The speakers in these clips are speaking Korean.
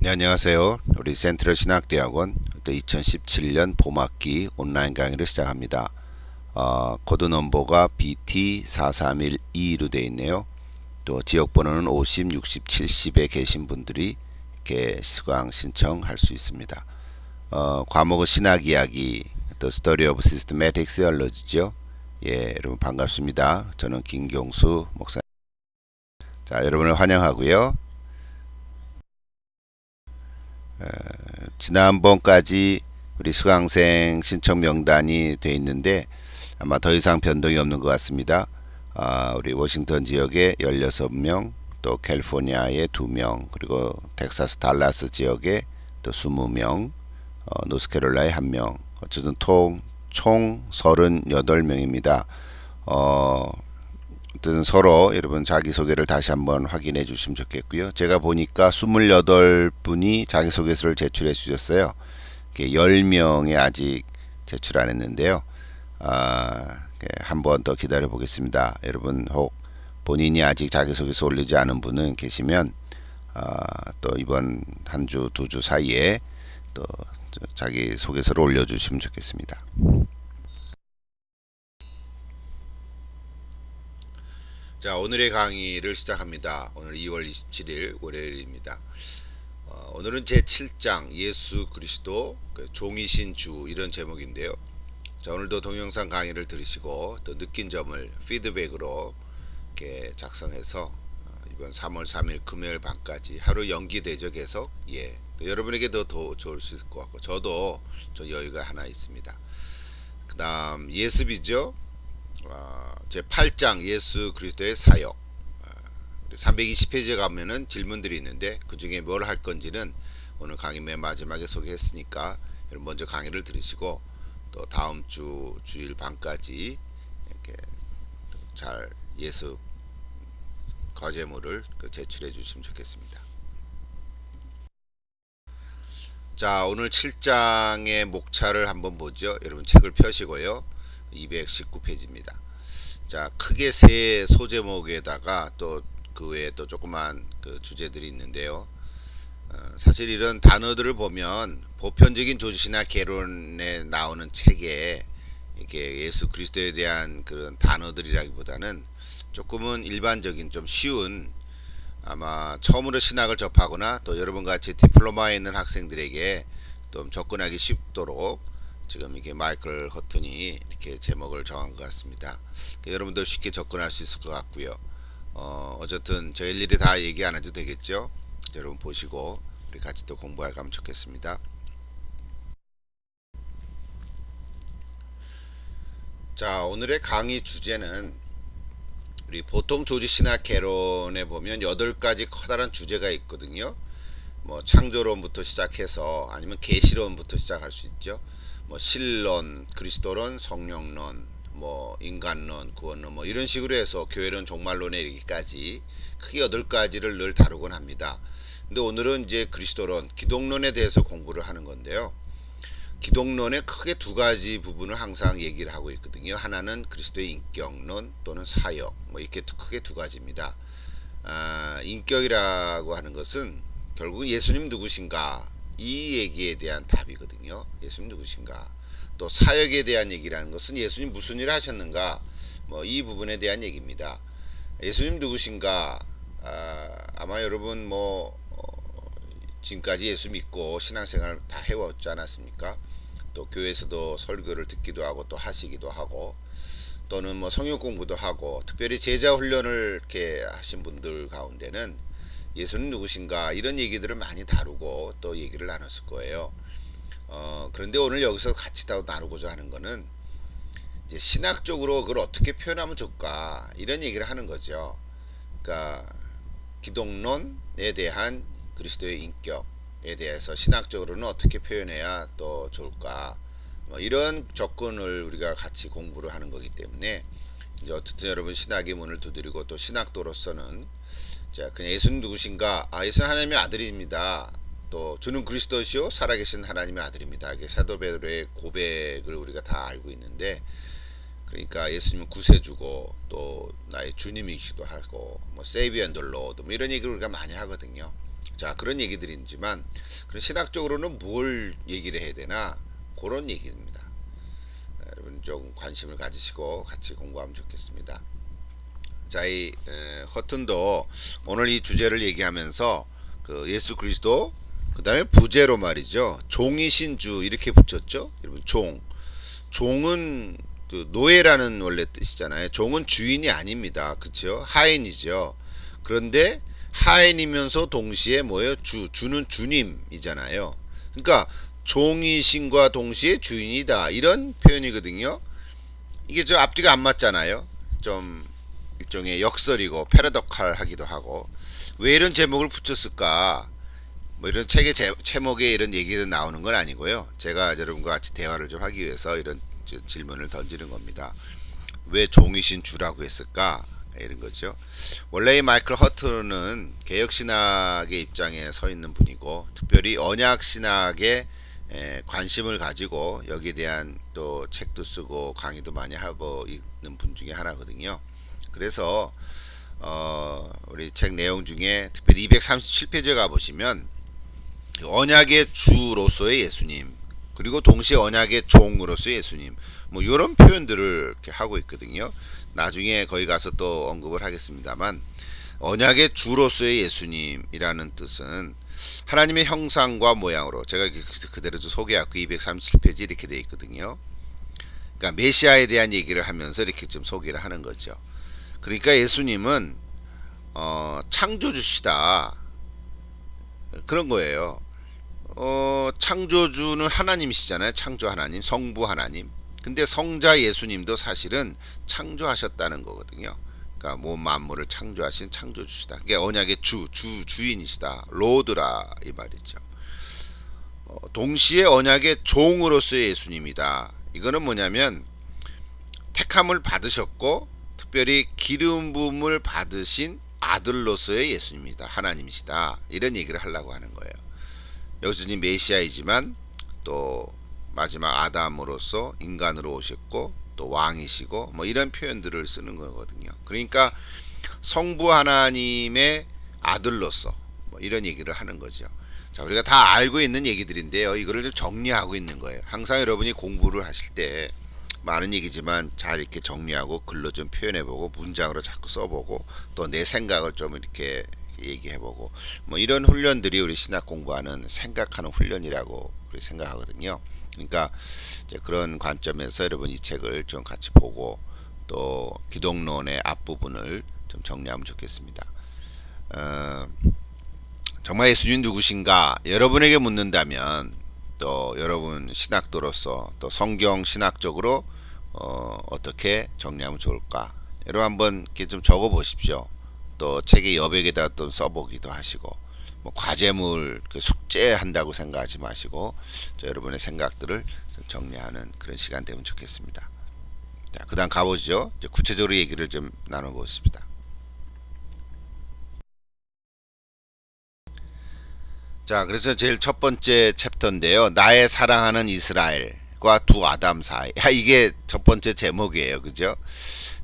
네, 안녕하세요. 우리 센트럴 신학대학원 2017년 봄학기 온라인 강의를 시작합니다. 코드 넘버가 BT4312로 되어 있네요. 또 지역 번호는 50, 60, 70에 계신 분들이 이렇게 수강 신청할 수 있습니다. 과목은 신학 이야기, The Study of Systematic Theology죠. 예, 여러분 반갑습니다. 저는 김경수 목사. 자, 여러분을 환영하고요. 지난번까지 우리 수강생 신청 명단이 돼 있는데 아마 더 이상 변동이 없는 것 같습니다. 우리 워싱턴 지역에 16명, 또 캘리포니아에 2명, 그리고 텍사스 달라스 지역에 또 20명, 노스캐롤라에 1명, 어쨌든 총 38명입니다. 어쨌든 서로 여러분 자기소개를 다시 한번 확인해 주시면 좋겠고요. 제가 보니까 28분이 자기소개서를 제출해 주셨어요. 10명이 아직 제출 안 했는데요. 한 번 더 기다려 보겠습니다. 여러분 혹 본인이 아직 자기소개서 올리지 않은 분은 계시면 또 이번 한 주, 두 주 사이에 또 자기소개서를 올려주시면 좋겠습니다. 자, 오늘의 강의를 시작합니다. 오늘 2월 27일 월요일입니다. 오늘은 제7장 예수 그리스도 종이신 주 이런 제목인데요. 자, 오늘도 동영상 강의를 들으시고 또 느낀 점을 피드백으로 이렇게 작성해서 이번 3월 3일 금요일 밤까지 하루 연기되죠. 계속 또 여러분에게도 더 좋을 수 있을 것 같고 저도 좀 여유가 하나 있습니다. 그 다음 예습이죠. 제8장 예수 그리스도의 사역 320페이지에 가면은 질문들이 있는데 그 중에 뭘 할 건지는 오늘 강의 맨 마지막에 소개했으니까 먼저 강의를 들으시고 또 다음 주 주일 밤까지 이렇게 잘 예습 과제물을 제출해 주시면 좋겠습니다. 자, 오늘 7장의 목차를 한번 보죠. 여러분 책을 펴시고요. 219페이지입니다. 자, 크게 세 소제목에다가 또 그 외에 또 조그만 주제들이 있는데요. 사실 이런 단어들을 보면 보편적인 조지시나 개론에 나오는 책에 이렇게 예수 그리스도에 대한 그런 단어들이라기보다는 조금은 일반적인 좀 쉬운 아마 처음으로 신학을 접하거나 또 여러분 같이 디플로마에 있는 학생들에게 좀 접근하기 쉽도록 지금 이게 마이클 허튼이 이렇게 제목을 정한 것 같습니다. 여러분도 쉽게 접근할 수 있을 것 같고요. 어쨌든 저 일일이 다 얘기 안 해도 되겠죠. 여러분 보시고 우리 같이 또 공부해 가면 좋겠습니다. 자, 오늘의 강의 주제는 우리 보통 조지신학 개론에 보면 8가지 커다란 주제가 있거든요. 뭐 창조론부터 시작해서 아니면 계시론부터 시작할 수 있죠. 뭐 신론, 그리스도론, 성령론, 뭐 인간론, 구원론 뭐 이런 식으로 해서 교회론, 종말론에 이르기까지 크게 8가지를 늘 다루곤 합니다. 근데 오늘은 이제 그리스도론, 기독론에 대해서 공부를 하는 건데요. 기독론의 크게 2가지 부분을 항상 얘기를 하고 있거든요. 하나는 그리스도의 인격론 또는 사역 뭐 이렇게 크게 2가지입니다. 인격이라고 하는 것은 결국 예수님 누구신가 이 얘기에 대한 답이거든요. 예수님 누구신가. 또 사역에 대한 얘기라는 것은 예수님 무슨 일을 하셨는가 뭐 이 부분에 대한 얘기입니다. 예수님 누구신가. 아마 여러분 뭐 지금까지 예수 믿고 신앙생활 다 해왔지 않았습니까? 또 교회에서도 설교를 듣기도 하고 또 하시기도 하고 또는 뭐 성역 공부도 하고 특별히 제자 훈련을 이렇게 하신 분들 가운데는 예수는 누구신가 이런 얘기들을 많이 다루고 또 얘기를 나눴을 거예요. 그런데 오늘 여기서 같이 다 나누고자 하는 거는 이제 신학적으로 그걸 어떻게 표현하면 좋을까 이런 얘기를 하는 거죠. 그러니까 기독론에 대한 그리스도의 인격에 대해서 신학적으로는 어떻게 표현해야 또 좋을까 뭐 이런 접근을 우리가 같이 공부를 하는 거기 때문에 이제 어쨌든 여러분 신학의 문을 두드리고 또 신학도로서는 자, 그냥 예수는 누구신가? 예수는 하나님의 아들입니다. 또 주는 그리스도시요 살아계신 하나님의 아들입니다. 이게 사도 베드로의 고백을 우리가 다 알고 있는데 그러니까 예수님은 구세주고 또 나의 주님이시기도 하고 뭐 세이비어 앤 더 로드 뭐 이런 얘기를 우리가 많이 하거든요. 자, 그런 얘기들이지만 그런 신학적으로는 뭘 얘기를 해야 되나 그런 얘기입니다. 여러분 좀 관심을 가지시고 같이 공부하면 좋겠습니다. 자, 이 허튼도 오늘 이 주제를 얘기하면서 그 예수 그리스도 그 다음에 부제로 말이죠. 종이신 주 이렇게 붙였죠. 여러분 종은 그 노예라는 원래 뜻이잖아요. 종은 주인이 아닙니다. 그렇죠? 하인이죠. 그런데 하인이면서 동시에 뭐예요? 주는 주님이잖아요. 그러니까 종이신과 동시에 주인이다 이런 표현이거든요. 이게 저 앞뒤가 안 맞잖아요. 좀 일종의 역설이고 패러독할하기도 하고 왜 이런 제목을 붙였을까? 뭐 이런 책의 제목에 이런 얘기가 나오는 건 아니고요. 제가 여러분과 같이 대화를 좀 하기 위해서 이런 질문을 던지는 겁니다. 왜 종이신 주라고 했을까? 이런 거죠. 원래 이 마이클 허트는 개혁신학의 입장에 서 있는 분이고 특별히 언약신학에 관심을 가지고 여기에 대한 또 책도 쓰고 강의도 많이 하고 있는 분 중에 하나거든요. 그래서 우리 책 내용 중에 특별히 237페이지에 가보시면 언약의 주로서의 예수님 그리고 동시에 언약의 종으로서의 예수님 뭐 이런 표현들을 이렇게 하고 있거든요. 나중에 거기 가서 또 언급을 하겠습니다만 언약의 주로서의 예수님이라는 뜻은 하나님의 형상과 모양으로 제가 그대로 소개하고 237페이지 이렇게 되어 있거든요. 그러니까 메시아에 대한 얘기를 하면서 이렇게 좀 소개를 하는 거죠. 그러니까 예수님은 창조주시다 그런 거예요. 창조주는 하나님이시잖아요. 창조 하나님, 성부 하나님. 근데 성자 예수님도 사실은 창조하셨다는 거거든요. 그러니까 뭐 만물을 창조하신 창조주시다. 그게 언약의 주인이시다. 로드라 이 말이죠. 동시에 언약의 종으로서의 예수님이다. 이거는 뭐냐면 택함을 받으셨고 특별히 기름 부음을 받으신 아들로서의 예수님이다. 하나님이시다. 이런 얘기를 하려고 하는 거예요. 예수님 메시아이지만 또 마지막 아담으로서 인간으로 오셨고 또 왕이시고 뭐 이런 표현들을 쓰는 거거든요. 그러니까 성부 하나님의 아들로서 뭐 이런 얘기를 하는 거죠. 자, 우리가 다 알고 있는 얘기들인데요. 이거를 좀 정리하고 있는 거예요. 항상 여러분이 공부를 하실 때 많은 얘기지만 잘 이렇게 정리하고 글로 좀 표현해보고 문장으로 자꾸 써보고 또 내 생각을 좀 이렇게 얘기해보고 뭐 이런 훈련들이 우리 신학 공부하는 생각하는 훈련이라고 생각하거든요. 그러니까 이제 그런 관점에서 여러분 이 책을 좀 같이 보고 또 기독론의 앞부분을 좀 정리하면 좋겠습니다. 정말 예수님 누구신가 여러분에게 묻는다면 또 여러분 신학도로서 또 성경 신학적으로 어떻게 정리하면 좋을까 여러분 한번 이렇게 좀 적어 보십시오. 또 책의 여백에다 또 써보기도 하시고 뭐 과제물 숙제한다고 생각하지 마시고 여러분의 생각들을 좀 정리하는 그런 시간 되면 좋겠습니다. 자, 그다음 가보죠. 이제 구체적으로 얘기를 좀 나눠보십시다. 자, 그래서 제일 첫 번째 챕터인데요. 나의 사랑하는 이스라엘과 두 아담 사이. 이게 첫 번째 제목이에요. 그죠?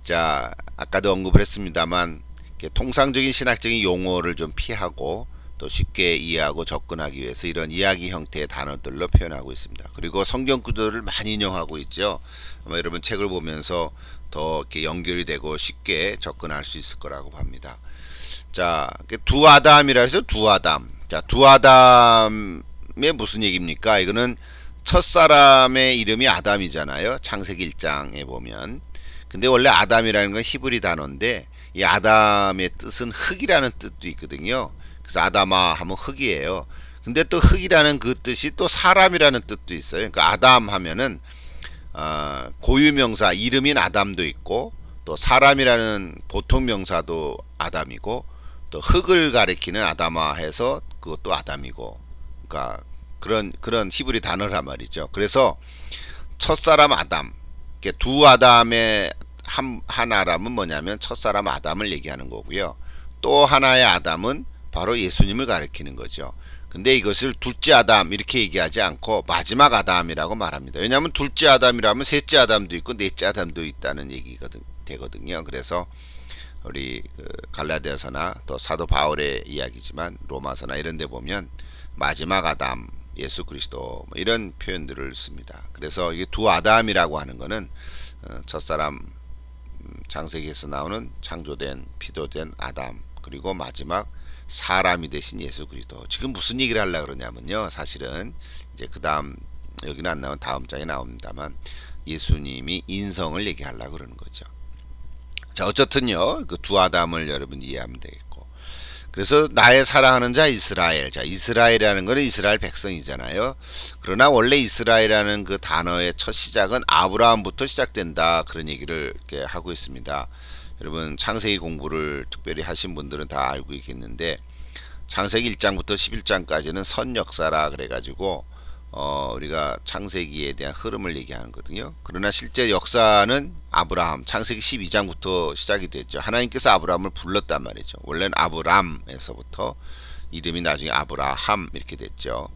자, 아까도 언급을 했습니다만 통상적인 신학적인 용어를 좀 피하고 또 쉽게 이해하고 접근하기 위해서 이런 이야기 형태의 단어들로 표현하고 있습니다. 그리고 성경 구절을 많이 인용하고 있죠. 아마 여러분 책을 보면서 더 이렇게 연결이 되고 쉽게 접근할 수 있을 거라고 봅니다. 자, 두 아담이라 해서 두 아담. 자, 두 아담의 무슨 얘기입니까? 이거는 첫사람의 이름이 아담이잖아요. 창세기 1장에 보면. 근데 원래 아담이라는 건 히브리 단어인데 이 아담의 뜻은 흙이라는 뜻도 있거든요. 그래서 아담아 하면 흙이에요. 근데 또 흙이라는 그 뜻이 또 사람이라는 뜻도 있어요. 그러니까 아담 하면은 고유명사 이름인 아담도 있고 또 사람이라는 보통 명사도 아담이고 또 흙을 가리키는 아담아 해서 그것도 아담이고 그러니까 그런 히브리 단어란 말이죠. 그래서 첫사람 아담 두 아담의 한 아담은 뭐냐면 첫사람 아담을 얘기하는 거고요. 또 하나의 아담은 바로 예수님을 가리키는 거죠. 근데 이것을 둘째 아담 이렇게 얘기하지 않고 마지막 아담이라고 말합니다. 왜냐하면 둘째 아담이라면 셋째 아담도 있고 넷째 아담도 있다는 얘기가 되거든요. 그래서 우리 그 갈라디아서나 또 사도 바울의 이야기지만 로마서나 이런 데 보면 마지막 아담 예수 그리스도 뭐 이런 표현들을 씁니다. 그래서 이게 두 아담이라고 하는 거는 첫사람 창세기에서 나오는 창조된 피조된 아담, 그리고 마지막 사람이 되신 예수 그리스도. 지금 무슨 얘기를 하려고 그러냐면요, 사실은 이제 그 다음, 여기는 안 나온 다음 장에 나옵니다만 예수님이 인성을 얘기하려고 그러는 거죠. 자, 어쨌든요, 그 두 아담을 여러분 이해하면 되겠고, 그래서 나의 사랑하는 자 이스라엘. 자, 이스라엘이라는 것은 이스라엘 백성이잖아요. 그러나 원래 이스라엘이라는 그 단어의 첫 시작은 아브라함부터 시작된다, 그런 얘기를 이렇게 하고 있습니다. 여러분 창세기 공부를 특별히 하신 분들은 다 알고 있겠는데, 창세기 1장부터 11장까지는 선 역사라 그래가지고 우리가 창세기에 대한 흐름을 얘기하는 거거든요. 그러나 실제 역사는 아브라함, 창세기 12장부터 시작이 됐죠. 하나님께서 아브라함을 불렀단 말이죠. 원래는 아브람에서부터 이름이 나중에 아브라함 이렇게 됐죠.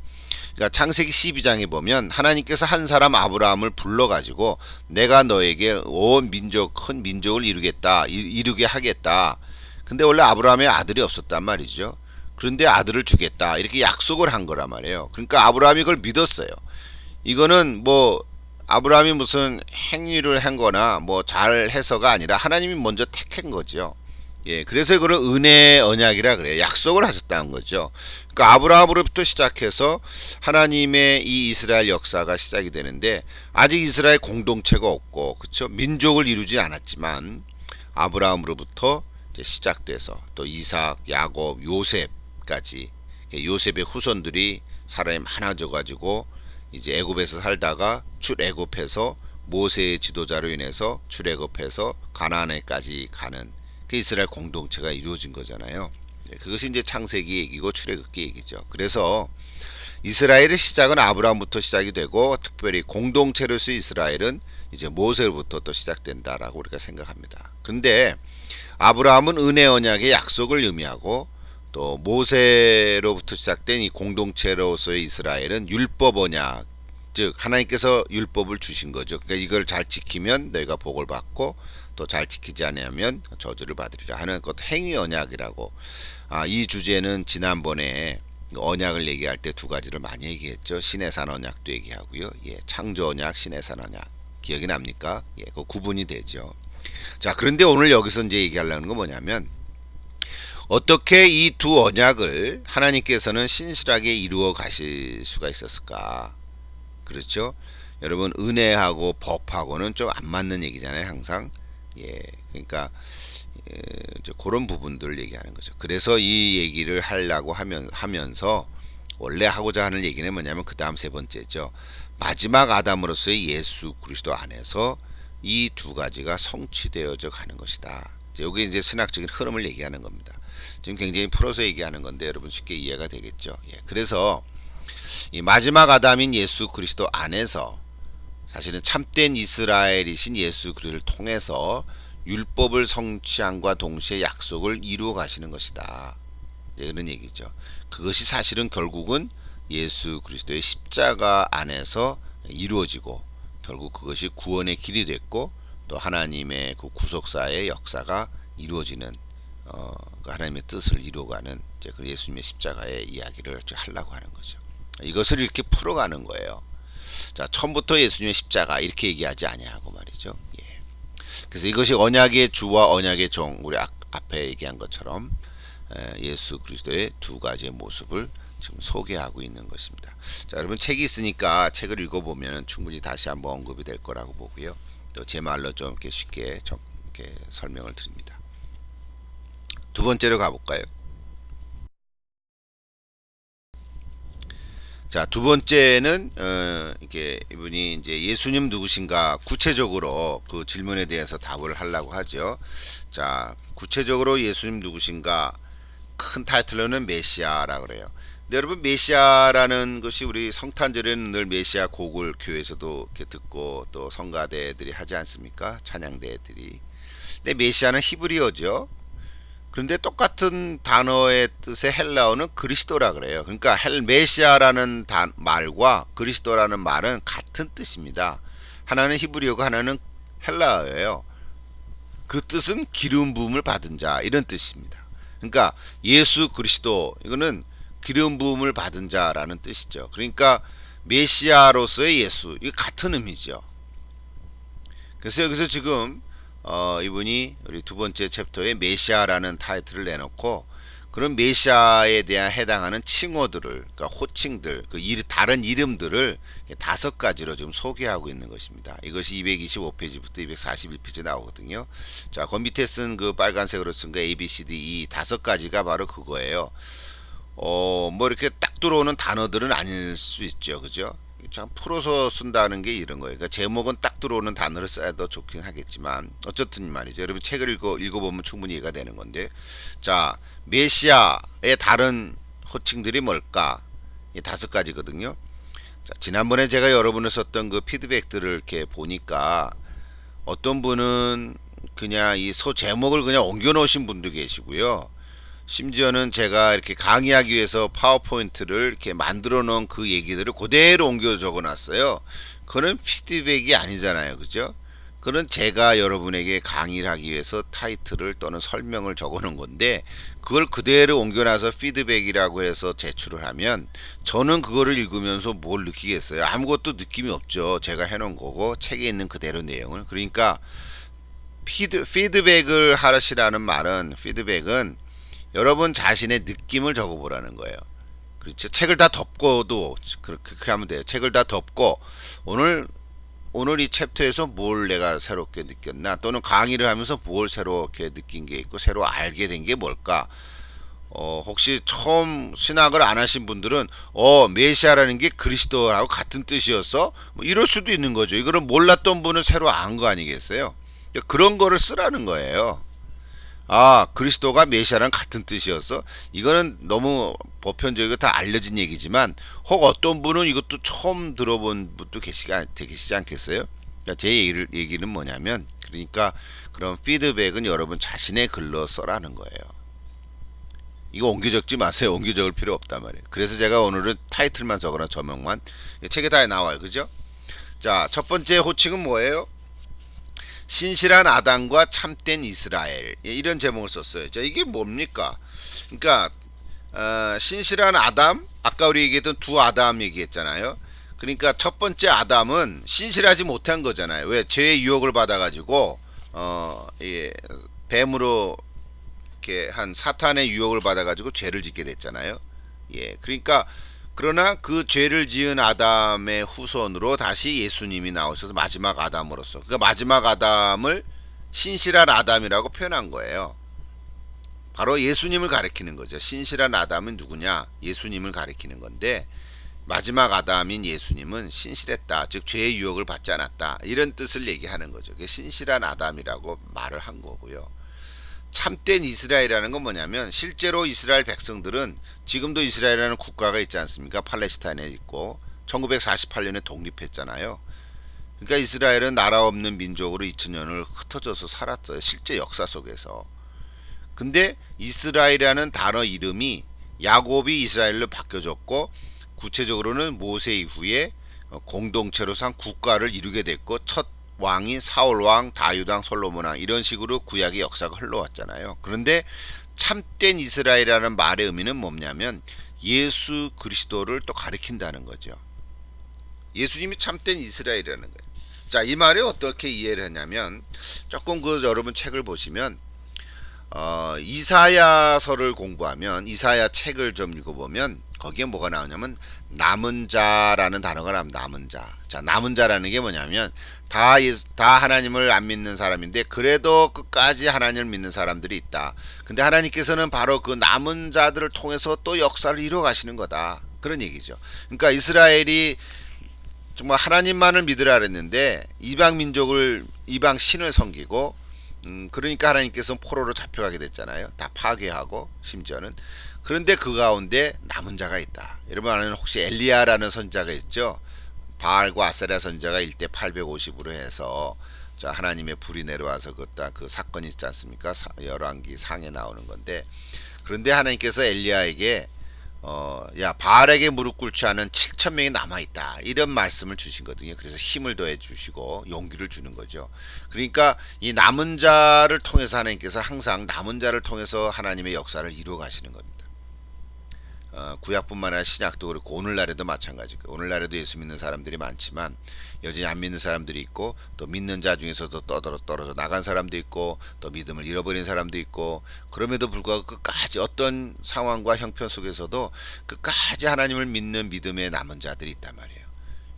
그러니까 창세기 12장에 보면 하나님께서 한 사람 아브라함을 불러가지고 내가 너에게 온 민족, 큰 민족을 이루게 하겠다. 근데 원래 아브라함의 아들이 없었단 말이죠. 그런데 아들을 주겠다, 이렇게 약속을 한 거란 말이에요. 그러니까 아브라함이 그걸 믿었어요. 이거는 뭐 아브라함이 무슨 행위를 한 거나 뭐 잘해서가 아니라 하나님이 먼저 택한 거죠. 예, 그래서 이거를 은혜의 언약이라 그래요. 약속을 하셨다는 거죠. 그러니까 아브라함으로부터 시작해서 하나님의 이 이스라엘 역사가 시작이 되는데, 아직 이스라엘 공동체가 없고, 그렇죠? 민족을 이루지 않았지만 아브라함으로부터 이제 시작돼서 또 이삭, 야곱, 요셉까지, 요셉의 후손들이 사람이 많아져 가지고 이제 애굽에서 살다가 출애굽해서 모세의 지도자로 인해서 출애굽해서 가나안에까지 가는 그 이스라엘 공동체가 이루어진 거잖아요. 그것이 이제 창세기 얘기고 출애굽기 얘기죠. 그래서 이스라엘의 시작은 아브라함부터 시작이 되고, 특별히 공동체로서 이스라엘은 이제 모세로부터 또 시작된다라고 우리가 생각합니다. 그런데 아브라함은 은혜 언약의 약속을 의미하고, 또 모세로부터 시작된 이 공동체로서의 이스라엘은 율법 언약, 즉 하나님께서 율법을 주신 거죠. 그러니까 이걸 잘 지키면 너희가 복을 받고, 또 잘 지키지 않으면 저주를 받으리라 하는 것, 행위 언약이라고. 이 주제는 지난번에 언약을 얘기할 때 두 가지를 많이 얘기했죠. 시내산 언약도 얘기하고요. 예, 창조 언약, 시내산 언약. 기억이 납니까? 예, 그 구분이 되죠. 자, 그런데 오늘 여기서 이제 얘기하려는 건 뭐냐면, 어떻게 이 두 언약을 하나님께서는 신실하게 이루어 가실 수가 있었을까? 그렇죠? 여러분, 은혜하고 법하고는 좀 안 맞는 얘기잖아요, 항상. 예, 그러니까 그런 부분들을 얘기하는 거죠. 그래서 이 얘기를 하려고 하면서 원래 하고자 하는 얘기는 뭐냐면 그 다음 세 번째죠. 마지막 아담으로서의 예수 그리스도 안에서 이 두 가지가 성취되어져 가는 것이다. 여기 이제 신학적인 흐름을 얘기하는 겁니다. 지금 굉장히 풀어서 얘기하는 건데 여러분 쉽게 이해가 되겠죠. 예, 그래서 이 마지막 아담인 예수 그리스도 안에서 사실은 참된 이스라엘이신 예수 그리스도를 통해서 율법을 성취함과 동시에 약속을 이루어 가시는 것이다. 이런 얘기죠. 그것이 사실은 결국은 예수 그리스도의 십자가 안에서 이루어지고, 결국 그것이 구원의 길이 됐고, 또 하나님의 그 구속사의 역사가 이루어지는 하나님의 뜻을 이루어가는 이제 그 예수님의 십자가의 이야기를 하려고 하는 거죠. 이것을 이렇게 풀어가는 거예요. 자, 처음부터 예수님의 십자가 이렇게 얘기하지 아니하고 말이죠. 예. 그래서 이것이 언약의 주와 언약의 종, 우리 앞에 얘기한 것처럼 예수 그리스도의 두 가지의 모습을 지금 소개하고 있는 것입니다. 자, 여러분 책이 있으니까 책을 읽어보면 충분히 다시 한번 언급이 될 거라고 보고요. 또 제 말로 좀 이렇게 쉽게 좀 이렇게 설명을 드립니다. 두 번째로 가볼까요? 자, 두 번째는 이게 이분이 이제 예수님 누구신가 구체적으로 그 질문에 대해서 답을 하려고 하죠. 자, 구체적으로 예수님 누구신가, 큰 타이틀로는 메시아라 그래요. 근데 여러분, 메시아라는 것이 우리 성탄절에는 늘 메시아 곡을 교회에서도 이렇게 듣고 또 성가대들이 하지 않습니까? 찬양대들이. 근데 메시아는 히브리어죠. 그런데 똑같은 단어의 뜻의 헬라어는 그리스도라 그래요. 그러니까 메시아라는 말과 그리스도라는 말은 같은 뜻입니다. 하나는 히브리어고 하나는 헬라어예요. 그 뜻은 기름 부음을 받은 자 이런 뜻입니다. 그러니까 예수 그리스도 이거는 기름 부음을 받은 자라는 뜻이죠. 그러니까 메시아로서의 예수 이 같은 의미죠. 그래서 여기서 지금 이분이 우리 두 번째 챕터에 메시아라는 타이틀을 내놓고 그런 메시아에 대한 해당하는 칭호들을 그러니까 호칭들 그 다른 이름들을 5가지로 지금 소개하고 있는 것입니다. 이것이 225페이지부터 241페이지 나오거든요. 자, 그 밑에 쓴 그 빨간색으로 쓴 거 A, B, C, D, E 5가지가 바로 그거예요. 뭐 이렇게 딱 들어오는 단어들은 아닐 수 있죠. 그죠? 참 풀어서 쓴다는 게 이런 거예요. 그러니까 제목은 딱 들어오는 단어를 써야 더 좋긴 하겠지만 어쨌든 말이죠. 여러분 책을 읽어보면 충분히 이해가 되는 건데 자 메시아의 다른 호칭들이 뭘까? 이 5가지거든요. 자, 지난번에 제가 여러분을 썼던 그 피드백들을 이렇게 보니까 어떤 분은 그냥 이 소 제목을 그냥 옮겨 놓으신 분도 계시고요. 심지어는 제가 이렇게 강의하기 위해서 파워포인트를 이렇게 만들어 놓은 그 얘기들을 그대로 옮겨 적어 놨어요. 그건 피드백이 아니잖아요. 그죠? 그건 제가 여러분에게 강의를 하기 위해서 타이틀을 또는 설명을 적어 놓은 건데 그걸 그대로 옮겨 놔서 피드백이라고 해서 제출을 하면 저는 그거를 읽으면서 뭘 느끼겠어요? 아무것도 느낌이 없죠. 제가 해 놓은 거고 책에 있는 그대로 내용을. 그러니까 피드백을 하시라는 말은 피드백은 여러분 자신의 느낌을 적어보라는 거예요. 그렇죠. 책을 다 덮고도 그렇게 하면 돼요. 책을 다 덮고 오늘 이 챕터에서 뭘 내가 새롭게 느꼈나 또는 강의를 하면서 뭘 새롭게 느낀 게 있고 새로 알게 된 게 뭘까. 혹시 처음 신학을 안 하신 분들은 메시아라는 게 그리스도하고 같은 뜻이었어? 뭐 이럴 수도 있는 거죠. 이거를 몰랐던 분은 새로 안 거 아니겠어요? 그런 거를 쓰라는 거예요. 아, 그리스도가 메시아랑 같은 뜻이었어? 이거는 너무 보편적이고 다 알려진 얘기지만 혹 어떤 분은 이것도 처음 들어본 분도 계시지 않겠어요? 그러니까 제 얘기는 뭐냐면 그러니까 그런 피드백은 여러분 자신의 글로 써라는 거예요. 이거 옮겨 적지 마세요. 옮겨 적을 필요 없단 말이에요. 그래서 제가 오늘은 타이틀만 적어놔 저명만 책에 다 나와요. 그죠? 자, 첫 번째 호칭은 뭐예요? 신실한 아담과 참된 이스라엘 이런 제목을 썼어요. 자, 이게 뭡니까? 그러니까 신실한 아담 아까 우리 얘기했던 두 아담 얘기했잖아요. 그러니까 첫 번째 아담은 신실하지 못한 거잖아요. 왜? 죄의 유혹을 받아가지고 뱀으로 이렇게 한 사탄의 유혹을 받아가지고 죄를 짓게 됐잖아요. 예, 그러니까 그러나 그 죄를 지은 아담의 후손으로 다시 예수님이 나오셔서 마지막 아담으로서 그 마지막 아담을 신실한 아담이라고 표현한 거예요. 바로 예수님을 가리키는 거죠. 신실한 아담은 누구냐? 예수님을 가리키는 건데 마지막 아담인 예수님은 신실했다. 즉 죄의 유혹을 받지 않았다. 이런 뜻을 얘기하는 거죠. 신실한 아담이라고 말을 한 거고요. 참된 이스라엘이라는 건 뭐냐면 실제로 이스라엘 백성들은 지금도 이스라엘이라는 국가가 있지 않습니까? 팔레스타인에 있고 1948년에 독립했잖아요. 그러니까 이스라엘은 나라 없는 민족으로 2000년을 흩어져서 살았어요. 실제 역사 속에서. 근데 이스라엘이라는 단어 이름이 야곱이 이스라엘로 바뀌어졌고 구체적으로는 모세 이후에 공동체로서 한 국가를 이루게 됐고 첫 왕이 사울왕, 다윗왕, 솔로몬왕 이런 식으로 구약의 역사가 흘러왔잖아요. 그런데 참된 이스라엘이라는 말의 의미는 뭐냐면 예수 그리스도를 또 가리킨다는 거죠. 예수님이 참된 이스라엘이라는 거예요. 자, 이 말을 어떻게 이해를 했냐면 조금 그 여러분 책을 보시면 이사야서를 공부하면 이사야 책을 좀 읽어보면 거기에 뭐가 나오냐면 남은 자라는 단어가 나옵니다. 남은 자. 자, 남은 자라는 게 뭐냐면 다 하나님을 안 믿는 사람인데 그래도 끝까지 하나님을 믿는 사람들이 있다. 근데 하나님께서는 바로 그 남은 자들을 통해서 또 역사를 이루어 가시는 거다. 그런 얘기죠. 그러니까 이스라엘이 정말 하나님만을 믿으라 그랬는데 이방 신을 섬기고 그러니까 하나님께서는 포로로 잡혀가게 됐잖아요. 다 파괴하고 심지어는. 그런데 그 가운데 남은 자가 있다. 여러분 아는 혹시 엘리야라는 선자가 있죠. 바알과 아세라 선자가 1대 850으로 해서 자 하나님의 불이 내려와서 그 사건이 있지 않습니까? 열왕기 상에 나오는 건데 그런데 하나님께서 엘리야에게 야, 바알에게 무릎 꿇지 않은 7천 명이 남아 있다. 이런 말씀을 주신 거거든요. 그래서 힘을 더해 주시고 용기를 주는 거죠. 그러니까 이 남은 자를 통해서 하나님께서 항상 남은 자를 통해서 하나님의 역사를 이루어 가시는 겁니다. 구약뿐만 아니라 신약도 그렇고 오늘날에도 마찬가지고, 오늘날에도 예수 믿는 사람들이 많지만 여전히 안 믿는 사람들이 있고, 또 믿는 자 중에서도 떨어져 나간 사람도 있고, 또 믿음을 잃어버린 사람도 있고, 그럼에도 불구하고 끝까지 어떤 상황과 형편 속에서도 끝까지 하나님을 믿는 믿음의 남은 자들이 있단 말이에요.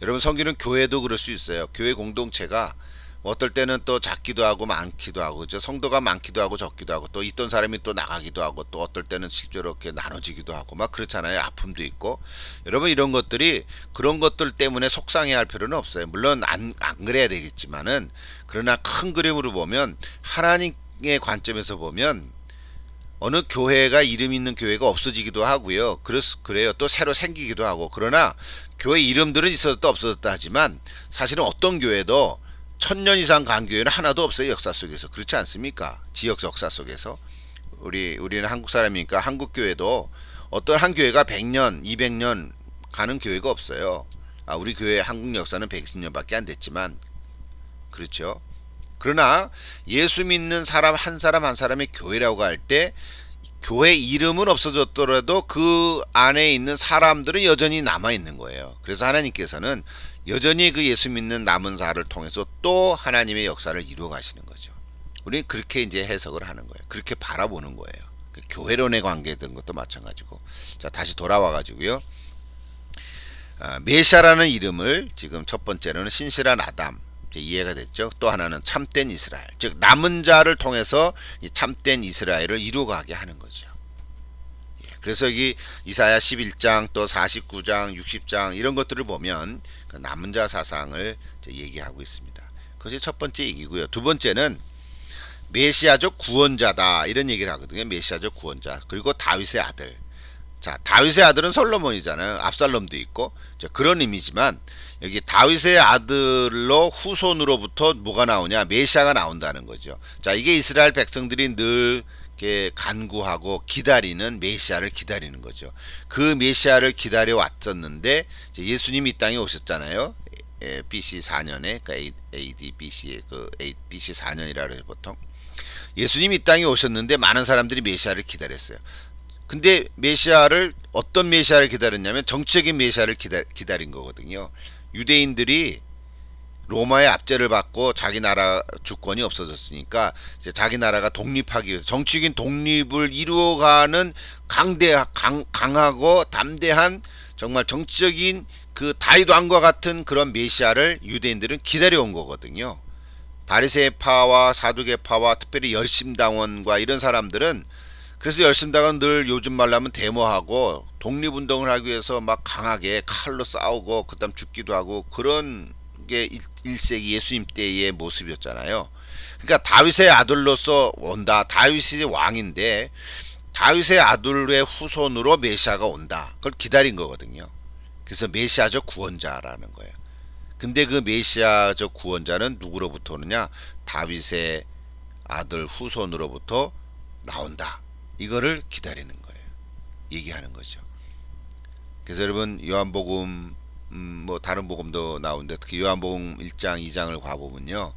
여러분, 성경은 교회도 그럴 수 있어요. 교회 공동체가 어떨 때는 또 작기도 하고 많기도 하고, 그죠? 성도가 많기도 하고 적기도 하고, 또 있던 사람이 또 나가기도 하고, 또 어떨 때는 실제로 이렇게 나눠지기도 하고 막 그렇잖아요. 아픔도 있고. 여러분, 이런 것들이 그런 것들 때문에 속상해할 필요는 없어요. 물론 안 그래야 되겠지만은, 그러나 큰 그림으로 보면, 하나님의 관점에서 보면 어느 교회가 이름 있는 교회가 없어지기도 하고요. 그래요. 또 새로 생기기도 하고. 그러나 교회 이름들은 있었다 없어졌다 하지만, 사실은 어떤 교회도 1000년 이상 간 교회는 하나도 없어요. 역사 속에서. 그렇지 않습니까? 지역 역사 속에서. 우리는 한국 사람이니까 한국 교회도 어떤 한 교회가 100년, 200년 가는 교회가 없어요. 우리 교회 한국 역사는 120년밖에 안 됐지만, 그렇죠. 그러나 예수 믿는 사람 한 사람의 교회라고 할 때, 교회 이름은 없어졌더라도 그 안에 있는 사람들은 여전히 남아 있는 거예요. 그래서 하나님께서는 여전히 그 예수 믿는 남은 자를 통해서 또 하나님의 역사를 이루어 가시는 거죠. 우리는 그렇게 이제 해석을 하는 거예요. 그렇게 바라보는 거예요. 교회론의 관계된 것도 마찬가지고. 자, 다시 돌아와 가지고요. 메시아라는 이름을 지금 첫 번째로는 신실한 아담, 이해가 됐죠. 또 하나는 참된 이스라엘, 즉 남은 자를 통해서 이 참된 이스라엘을 이루어가게 하는 거죠. 그래서 여기 이사야 11장 또 49장 60장 이런 것들을 보면 그 남은 자 사상을 얘기하고 있습니다. 그것이 첫 번째 얘기고요. 두 번째는 메시아적 구원자다, 이런 얘기를 하거든요. 메시아적 구원자. 그리고 다윗의 아들. 자, 다윗의 아들은 솔로몬이잖아요. 압살롬도 있고. 자, 그런 의미지만 여기 다윗의 아들로 후손으로부터 뭐가 나오냐? 메시아가 나온다는 거죠. 자, 이게 이스라엘 백성들이 늘 이렇게 간구하고 기다리는 메시아를 기다리는 거죠. 그 메시아를 기다려 왔었는데 예수님이 이 땅에 오셨잖아요. BC 4년에, 그러니까 AD BC BC 4년이라 그래요, 보통. 예수님이 이 땅에 오셨는데 많은 사람들이 메시아를 기다렸어요. 근데 메시아를, 어떤 메시아를 기다렸냐면 정치적인 메시아를 기다린 거거든요. 유대인들이 로마의 압제를 받고 자기 나라 주권이 없어졌으니까 이제 자기 나라가 독립하기 위해서 정치적인 독립을 이루어가는 강하고 담대한, 정말 정치적인 그 다윗 왕과 같은 그런 메시아를 유대인들은 기다려온 거거든요. 바리새파와 사두개파와 특별히 열심당원과 이런 사람들은, 그래서 열심당은 늘 요즘 말로 하면 데모하고 독립운동을 하기 위해서 막 강하게 칼로 싸우고 그다음 죽기도 하고, 그런 게 1세기 예수님 때의 모습이었잖아요. 그러니까 다윗의 아들로서 온다. 다윗이 왕인데 다윗의 아들의 후손으로 메시아가 온다. 그걸 기다린 거거든요. 그래서 메시아적 구원자라는 거예요. 근데 그 메시아적 구원자는 누구로부터 오느냐? 다윗의 아들 후손으로부터 나온다. 이거를 기다리는 거예요. 얘기하는 거죠. 그래서 여러분, 요한복음 뭐 다른 복음도 나오는데 특히 요한복음 1장 2장을 가보면요,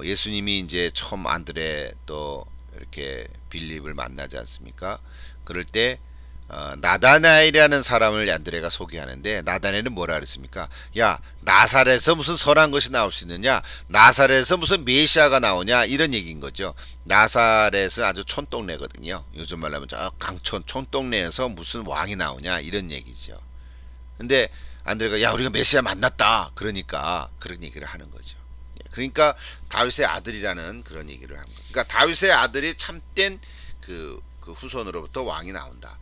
예수님이 이제 처음 안드레 또 이렇게 빌립을 만나지 않습니까? 그럴 때 나다나엘이라는 사람을 안드레가 소개하는데, 나다나엘은 뭐라 그랬습니까? 야, 나사렛에서 무슨 선한 것이 나올 수 있느냐? 나사렛에서 무슨 메시아가 나오냐? 이런 얘기인 거죠. 나사렛은 아주 촌동네거든요. 요즘 말로 하면 저 강촌 촌동네에서 무슨 왕이 나오냐? 이런 얘기죠. 근데 안드레가, 야, 우리가 메시아 만났다, 그러니까 그런 얘기를 하는 거죠. 그러니까 다윗의 아들이라는 그런 얘기를 한 거예요. 그러니까 다윗의 아들이 참된 그 후손으로부터 왕이 나온다.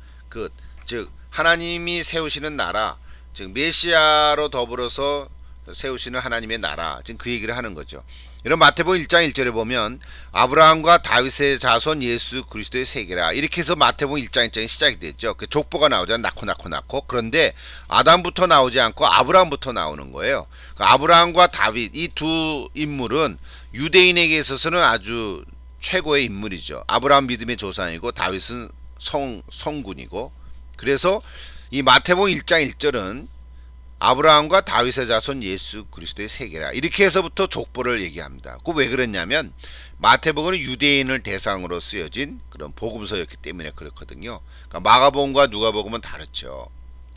즉 하나님이 세우시는 나라, 즉 메시아로 더불어서 세우시는 하나님의 나라, 지금 그 얘기를 하는 거죠. 이런 마태복음 1장 1절에 보면 아브라함과 다윗의 자손 예수 그리스도의 세계라, 이렇게 해서 마태복음 1장 1장이 시작이 됐죠. 그 족보가 나오잖아요. 낳고. 그런데 아담부터 나오지 않고 아브라함부터 나오는 거예요. 그 아브라함과 다윗, 이 두 인물은 유대인에게 있어서는 아주 최고의 인물이죠. 아브라함 믿음의 조상이고 다윗은 성군이고, 그래서 이 마태복음 1장 1절은 아브라함과 다윗의 자손 예수 그리스도의 세계라 이렇게 해서부터 족보를 얘기합니다. 그 왜 그랬냐면 마태복음은 유대인을 대상으로 쓰여진 그런 복음서였기 때문에 그렇거든요. 그러니까 마가복음과 누가복음은 다르죠.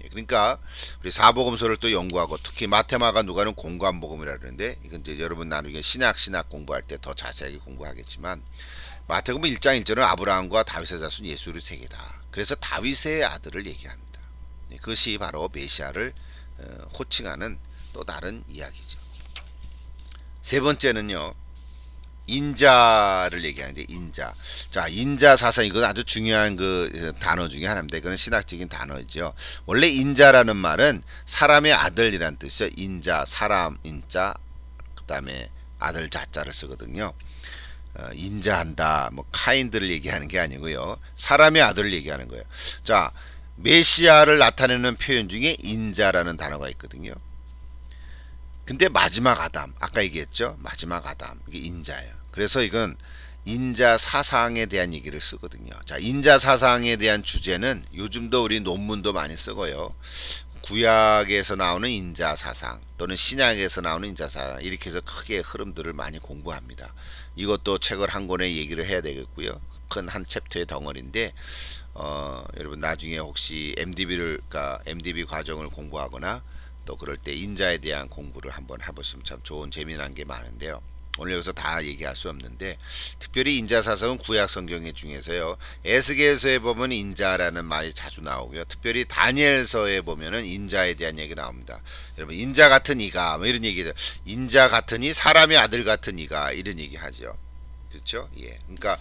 그러니까 우리 사복음서를 또 연구하고 특히 마태마가 누가는 공관복음이라 그러는데 이건 이제 여러분 나중에 신약 공부할 때 더 자세하게 공부하겠지만 마태복음 1장 1절은 아브라함과 다윗의 자손 예수 그리스도의 세계다. 그래서 다윗의 아들을 얘기합니다. 그것이 바로 메시아를 호칭하는 또 다른 이야기죠. 세 번째는요. 인자를 얘기하는데 인자. 자, 인자 사상 이건 아주 중요한 그 단어 중에 하나입니다. 이거는 신학적인 단어죠. 원래 인자라는 말은 사람의 아들이란 뜻이죠. 인자, 사람 인자, 그다음에 아들 자자를 쓰거든요. 인자한다, 뭐 카인드를 얘기하는 게 아니고요. 사람의 아들을 얘기하는 거예요. 자, 메시아를 나타내는 표현 중에 인자라는 단어가 있거든요. 근데 마지막 아담, 아까 얘기했죠. 마지막 아담, 이게 인자예요. 그래서 이건 인자 사상에 대한 얘기를 쓰거든요. 자, 인자 사상에 대한 주제는 요즘도 우리 논문도 많이 쓰고요. 구약에서 나오는 인자 사상 또는 신약에서 나오는 인자 사상 이렇게 해서 크게 흐름들을 많이 공부합니다. 이것도 책을 한 권에 얘기를 해야 되겠고요. 큰 한 챕터의 덩어리인데 여러분 나중에 혹시 MDB 과정을 공부하거나 또 그럴 때 인자에 대한 공부를 한번 해보시면 참 좋은 재미난 게 많은데요. 오늘 여기서 다 얘기할 수 없는데 특별히 인자 사상은 구약 성경 중에서요. 에스겔서에 보면 인자라는 말이 자주 나오고요. 특별히 다니엘서에 보면은 인자에 대한 얘기 나옵니다. 여러분 인자 같은 이가 뭐 이런 얘기죠. 인자 같은 이 사람의 아들 같은 이가 이런 얘기 하죠. 그렇죠? 예. 그러니까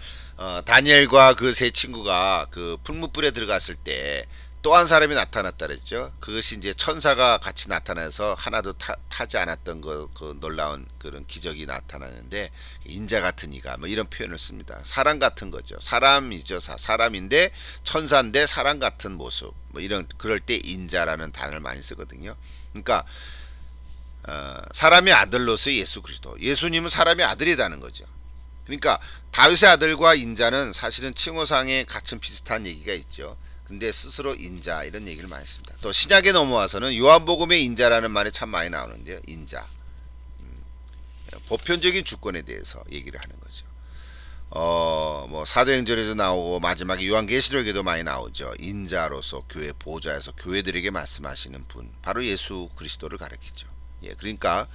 다니엘과 그 세 친구가 그 풀무불에 들어갔을 때 또 한 사람이 나타났다 그랬죠. 그것이 이제 천사가 같이 나타나서 하나도 타지 않았던 그 놀라운 그런 기적이 나타나는데 인자 같은 이가 뭐 이런 표현을 씁니다. 사람 같은 거죠. 사람이죠. 사람인데 천사인데 사람 같은 모습. 뭐 이런 그럴 때 인자라는 단어를 많이 쓰거든요. 그러니까 사람의 아들로서의 예수 그리스도. 예수님은 사람의 아들이라는 거죠. 그러니까 다윗의 아들과 인자는 사실은 칭호상에 같은 비슷한 얘기가 있죠. 근데 스스로 인자 이런 얘기를 많이 했습니다. 또 신약에 넘어와서는 요한복음의 인자라는 말이 참 많이 나오는데요. 인자. 보편적인 주권에 대해서 얘기를 하는 거죠. 뭐 사도행전에도 나오고 마지막에 요한계시록에도 많이 나오죠. 인자로서 교회 보좌에서 교회들에게 말씀하시는 분 바로 예수 그리스도를 가리키죠. 예, 그러니까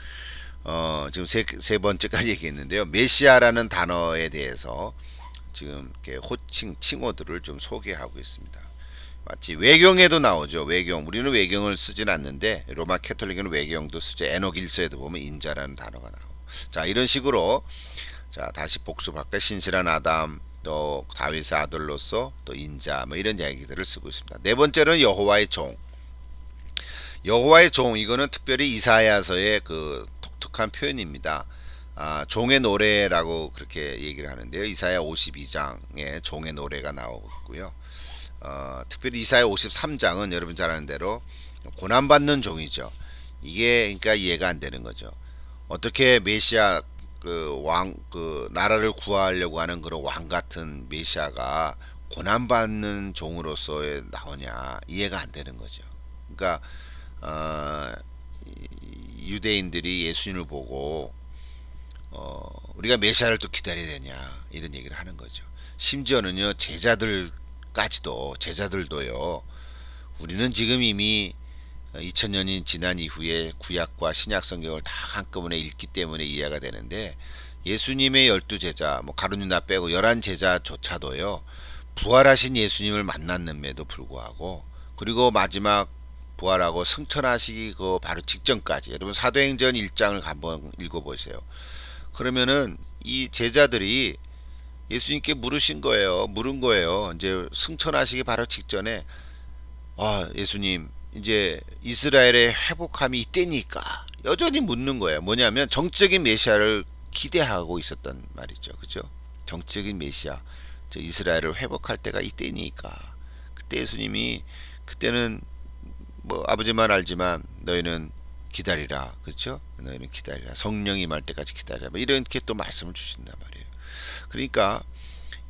지금 세 번째까지 얘기했는데요. 메시아라는 단어에 대해서 지금 이렇게 호칭 칭호들을 좀 소개하고 있습니다. 마치 외경에도 나오죠. 외경. 우리는 외경을 쓰진 않는데 로마 캐톨릭은 외경도 쓰죠. 에녹일서에도 보면 인자라는 단어가 나오고. 자, 이런 식으로 자, 다시 복습할까? 신실한 아담, 또 다윗의 아들로서 또 인자 뭐 이런 이야기들을 쓰고 있습니다. 네 번째는 여호와의 종. 여호와의 종 이거는 특별히 이사야서의 그 독특한 표현입니다. 종의 노래라고 그렇게 얘기를 하는데요. 이사야 52장에 종의 노래가 나오고 있고요. 특별히 이사야 53장은 여러분 잘 아는 대로 고난받는 종이죠. 이게 그러니까 이해가 안 되는 거죠. 어떻게 메시아 그 나라를 구하려고 하는 그런 왕 같은 메시아가 고난받는 종으로서 나오냐 이해가 안 되는 거죠. 그러니까 유대인들이 예수님을 보고 우리가 메시아를 또 기다려야 되냐 이런 얘기를 하는 거죠. 심지어는요 제자들도요 우리는 지금 이미 2000년이 지난 이후에 구약과 신약 성경을 다 한꺼번에 읽기 때문에 이해가 되는데 예수님의 12제자 뭐 가룟유다 빼고 11제자조차도요 부활하신 예수님을 만났음에도 불구하고 그리고 마지막 부활하고 승천하시기 그 바로 직전까지 여러분 사도행전 1장을 한번 읽어보세요. 그러면은 이 제자들이 예수님께 물은 거예요. 이제 승천하시기 바로 직전에 예수님 이제 이스라엘의 회복함이 이때니까 여전히 묻는 거예요. 뭐냐면 정적인 메시아를 기대하고 있었단 말이죠. 그죠? 정적인 메시아, 저 이스라엘을 회복할 때가 이때니까. 그때 예수님이 그때는 뭐 아버지만 알지만 너희는 기다리라. 그렇죠? 너희는 기다리라. 성령이 말 때까지 기다리라. 뭐 이렇게 또 말씀을 주신단 말이에요. 그러니까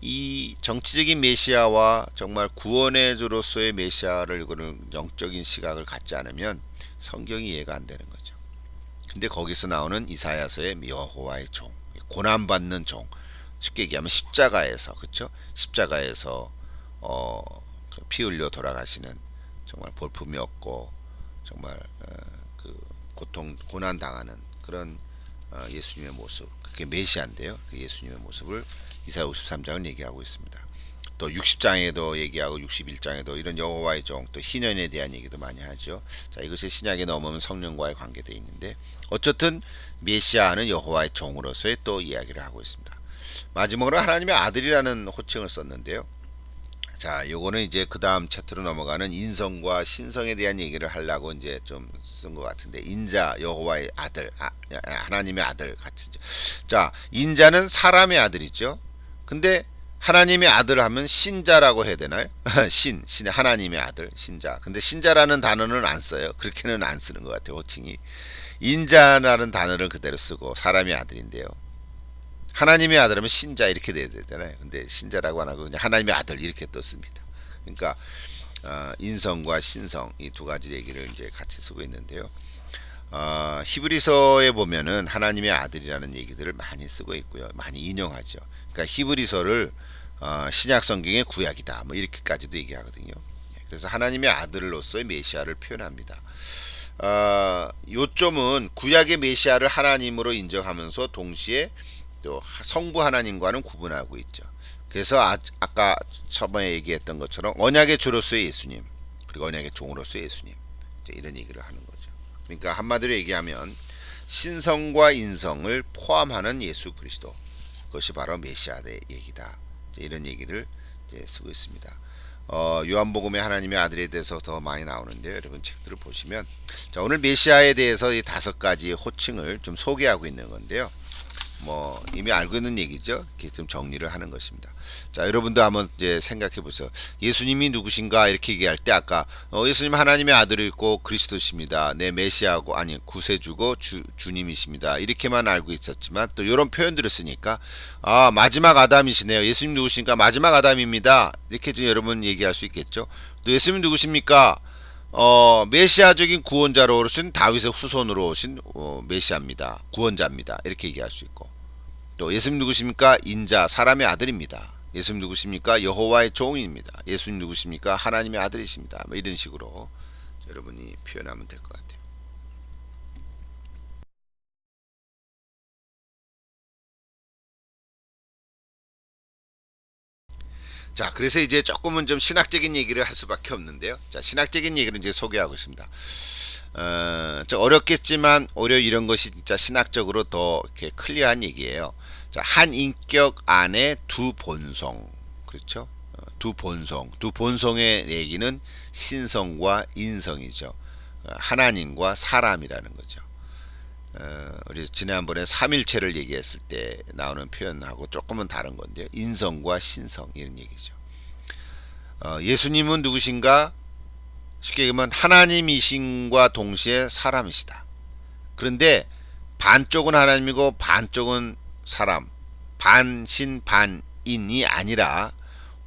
이 정치적인 메시아와 정말 구원의 주로서의 메시아를 그런 영적인 시각을 갖지 않으면 성경이 이해가 안 되는 거죠. 근데 거기서 나오는 이사야서의 여호와의 종, 고난받는 종, 쉽게 얘기하면 십자가에서, 그렇죠? 십자가에서 피 흘려 돌아가시는, 정말 볼품이 없고 정말 그 고난 당하는 그런 예수님의 모습, 그게 메시아인데요. 그 예수님의 모습을 이사야 53장은 얘기하고 있습니다. 또 60장에도 얘기하고 61장에도 이런 여호와의 종, 또 희년에 대한 얘기도 많이 하죠. 자, 이것이 신약에 넘으면 성령과의 관계되어 있는데, 어쨌든 메시아는 여호와의 종으로서의 또 이야기를 하고 있습니다. 마지막으로 하나님의 아들이라는 호칭을 썼는데요. 자, 요거는 이제 그 다음 챕터로 넘어가는 인성과 신성에 대한 얘기를 하려고 이제 좀 쓴 것 같은데, 인자, 여호와의 아들, 하나님의 아들 같이. 자, 인자는 사람의 아들이죠. 근데 하나님의 아들 하면 신자라고 해야 되나요? 신, 하나님의 아들, 신자. 근데 신자라는 단어는 안 써요. 그렇게는 안 쓰는 것 같아요, 호칭이. 인자라는 단어를 그대로 쓰고 사람의 아들인데요. 하나님의 아들이면 신자 이렇게 돼야 되잖아요. 근데 신자라고 안 하고 그냥 하나님의 아들 이렇게 또 씁니다. 그러니까 인성과 신성 이 두 가지 얘기를 이제 같이 쓰고 있는데요. 히브리서에 보면은 하나님의 아들이라는 얘기들을 많이 쓰고 있고요. 많이 인용하죠. 그러니까 히브리서를 신약 성경의 구약이다. 뭐 이렇게까지도 얘기하거든요. 그래서 하나님의 아들로서의 메시아를 표현합니다. 요점은 구약의 메시아를 하나님으로 인정하면서 동시에 또 성부 하나님과는 구분하고 있죠. 그래서 아까 처음에 얘기했던 것처럼 언약의 주로서의 예수님, 그리고 언약의 종으로서의 예수님, 이제 이런 얘기를 하는 거죠. 그러니까 한마디로 얘기하면 신성과 인성을 포함하는 예수 그리스도, 그것이 바로 메시아의 얘기다. 이런 얘기를 이제 쓰고 있습니다. 요한복음의 하나님의 아들에 대해서 더 많이 나오는데요. 여러분 책들을 보시면, 자, 오늘 메시아에 대해서 이 5가지의 호칭을 좀 소개하고 있는 건데요. 뭐 이미 알고 있는 얘기죠. 이렇게 좀 정리를 하는 것입니다. 자, 여러분도 한번 이제 생각해 보세요. 예수님이 누구신가 이렇게 얘기할 때 아까 예수님 하나님의 아들이고 그리스도십니다. 내 메시아고, 아니 구세주고 주님이십니다. 이렇게만 알고 있었지만 또 이런 표현들을 쓰니까 마지막 아담이시네요. 예수님 누구신가? 마지막 아담입니다. 이렇게 좀 여러분 얘기할 수 있겠죠. 또 예수님 누구십니까? 메시아적인 구원자로 오신 다윗의 후손으로 오신 메시아입니다. 구원자입니다. 이렇게 얘기할 수 있고, 또 예수님 누구십니까? 인자, 사람의 아들입니다. 예수님 누구십니까? 여호와의 종입니다. 예수님 누구십니까? 하나님의 아들이십니다. 뭐 이런 식으로 여러분이 표현하면 될 것 같아요. 자, 그래서 이제 조금은 좀 신학적인 얘기를 할 수밖에 없는데요. 자, 신학적인 얘기를 이제 소개하고 있습니다. 좀 어렵겠지만 오히려 이런 것이 진짜 신학적으로 더 이렇게 클리어한 얘기예요. 자, 한 인격 안에 두 본성, 그렇죠? 두 본성의 얘기는 신성과 인성이죠. 하나님과 사람이라는 거죠. 우리 지난번에 삼일체를 얘기했을 때 나오는 표현하고 조금은 다른 건데요. 인성과 신성 이런 얘기죠. 예수님은 누구신가? 쉽게 얘기하면 하나님이신과 동시에 사람이시다. 그런데 반쪽은 하나님이고 반쪽은 사람, 반신 반인이 아니라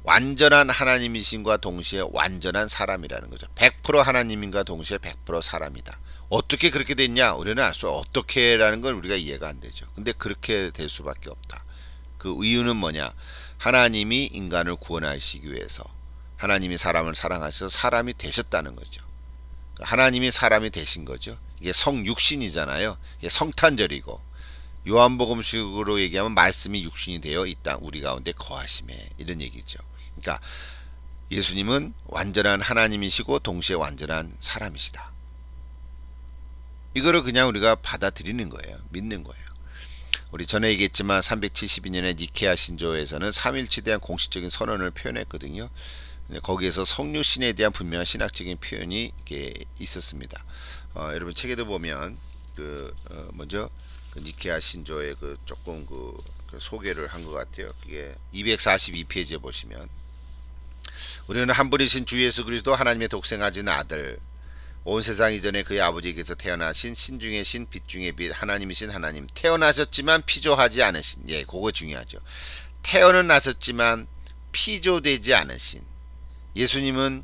완전한 하나님이신과 동시에 완전한 사람이라는 거죠. 100% 하나님인과 동시에 100% 사람이다. 어떻게 그렇게 됐냐? 우리는 알 수 어떻게라는 건 우리가 이해가 안 되죠. 근데 그렇게 될 수밖에 없다. 그 이유는 뭐냐? 하나님이 인간을 구원하시기 위해서 하나님이 사람을 사랑하셔서 사람이 되셨다는 거죠. 하나님이 사람이 되신 거죠. 이게 성육신이잖아요. 이게 성탄절이고, 요한복음식으로 얘기하면 말씀이 육신이 되어 이 땅 우리 가운데 거하심에, 이런 얘기죠. 그러니까 예수님은 완전한 하나님이시고 동시에 완전한 사람이시다. 이거를 그냥 우리가 받아들이는 거예요. 믿는 거예요. 우리 전에 얘기했지만 372년에 니케아 신조에서는 삼일체에 대한 공식적인 선언을 표현했거든요. 거기에서 성육신에 대한 분명한 신학적인 표현이 이렇게 있었습니다. 여러분 책에도 보면 먼저 그 니케아 신조의 조금 그 소개를 한 것 같아요. 그게 242페이지에 보시면, 우리는 한 분이신 주 예수 그리스도 하나님의 독생하신 아들, 온 세상 이전에 그의 아버지에게서 태어나신 신 중의 신, 빛 중의 빛, 하나님이신 하나님, 태어나셨지만 피조하지 않으신, 그거 중요하죠. 태어는 나셨지만 피조되지 않으신 예수님은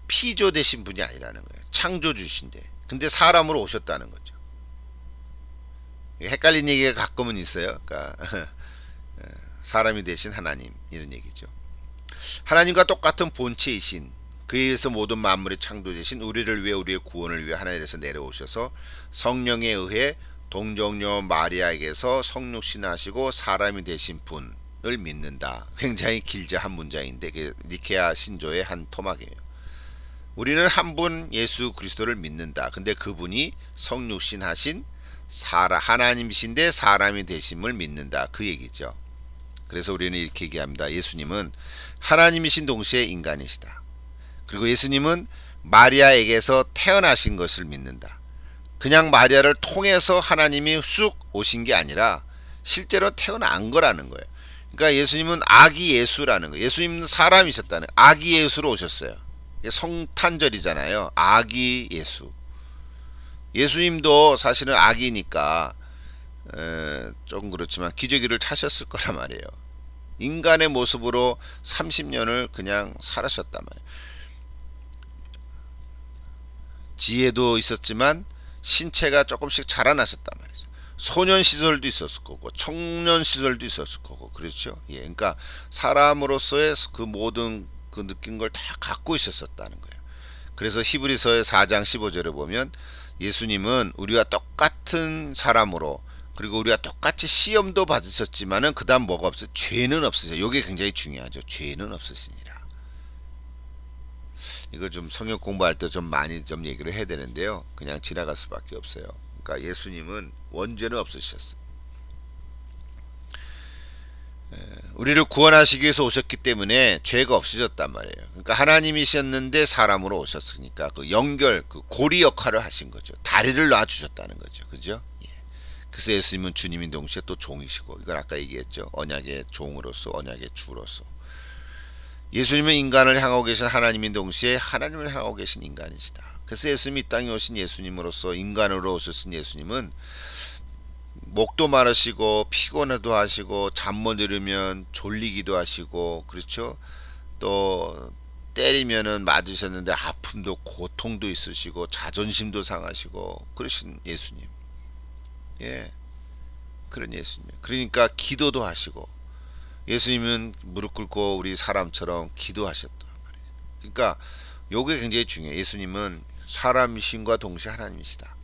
피조되신 분이 아니라는 거예요. 창조주신데 근데 사람으로 오셨다는 거죠. 헷갈린 얘기가 가끔은 있어요. 그러니까 사람이 되신 하나님 이런 얘기죠. 하나님과 똑같은 본체이신 그에 의해서 모든 만물이 창조되신 우리를 위해 우리의 구원을 위해 하나님에서 내려오셔서 성령에 의해 동정녀 마리아에게서 성육신하시고 사람이 되신 분을 믿는다. 굉장히 길죠. 한 문장인데 니케아 신조의 한 토막이에요. 우리는 한 분 예수 그리스도를 믿는다. 근데 그분이 성육신하신 하나님이신데 사람이 되심을 믿는다. 그 얘기죠. 그래서 우리는 이렇게 얘기합니다. 예수님은 하나님이신 동시에 인간이시다. 그리고 예수님은 마리아에게서 태어나신 것을 믿는다. 그냥 마리아를 통해서 하나님이 쑥 오신 게 아니라 실제로 태어난 거라는 거예요. 그러니까 예수님은 아기 예수라는 거예요. 예수님은 사람이셨다는 거예요. 아기 예수로 오셨어요. 성탄절이잖아요. 아기 예수. 예수님도 사실은 아기니까 조금 그렇지만 기저귀를 차셨을 거란 말이에요. 인간의 모습으로 30년을 그냥 살았었단 말이에요. 지혜도 있었지만 신체가 조금씩 자라났었단 말이죠. 소년 시절도 있었을 거고 청년 시절도 있었을 거고 그렇죠. 예, 그러니까 사람으로서의 그 모든 그 느낀 걸 다 갖고 있었다는 거예요. 그래서 히브리서의 4장 15절에 보면 예수님은 우리와 똑같은 사람으로 그리고 우리가 똑같이 시험도 받으셨지만은 그다음 뭐가 없어요? 죄는 없으세요. 이게 굉장히 중요하죠. 죄는 없으시니라. 이거 좀 성경 공부할 때 좀 많이 좀 얘기를 해야 되는데요. 그냥 지나갈 수밖에 없어요. 그러니까 예수님은 원죄는 없으셨어요. 우리를 구원하시기 위해서 오셨기 때문에 죄가 없으셨단 말이에요. 그러니까 하나님이셨는데 사람으로 오셨으니까 그 연결, 그 고리 역할을 하신 거죠. 다리를 놔주셨다는 거죠. 그죠? 예. 그래서 예수님은 주님인 동시에 또 종이시고 이건 아까 얘기했죠. 언약의 종으로서 언약의 주로서 예수님은 인간을 향하고 계신 하나님인 동시에 하나님을 향하고 계신 인간이시다. 그래서 예수님이 이 땅에 오신 예수님으로서 인간으로 오셨은 예수님은 목도 마르시고 피곤해도 하시고 잠 못 이루면 졸리기도 하시고 그렇죠. 또 때리면은 맞으셨는데 아픔도 고통도 있으시고 자존심도 상하시고 그러신 예수님. 예, 그런 예수님. 그러니까 기도도 하시고 예수님은 무릎 꿇고 우리 사람처럼 기도하셨단 말이에요. 그러니까 요게 굉장히 중요해요. 예수님은 사람이신과 동시에 하나님이시다.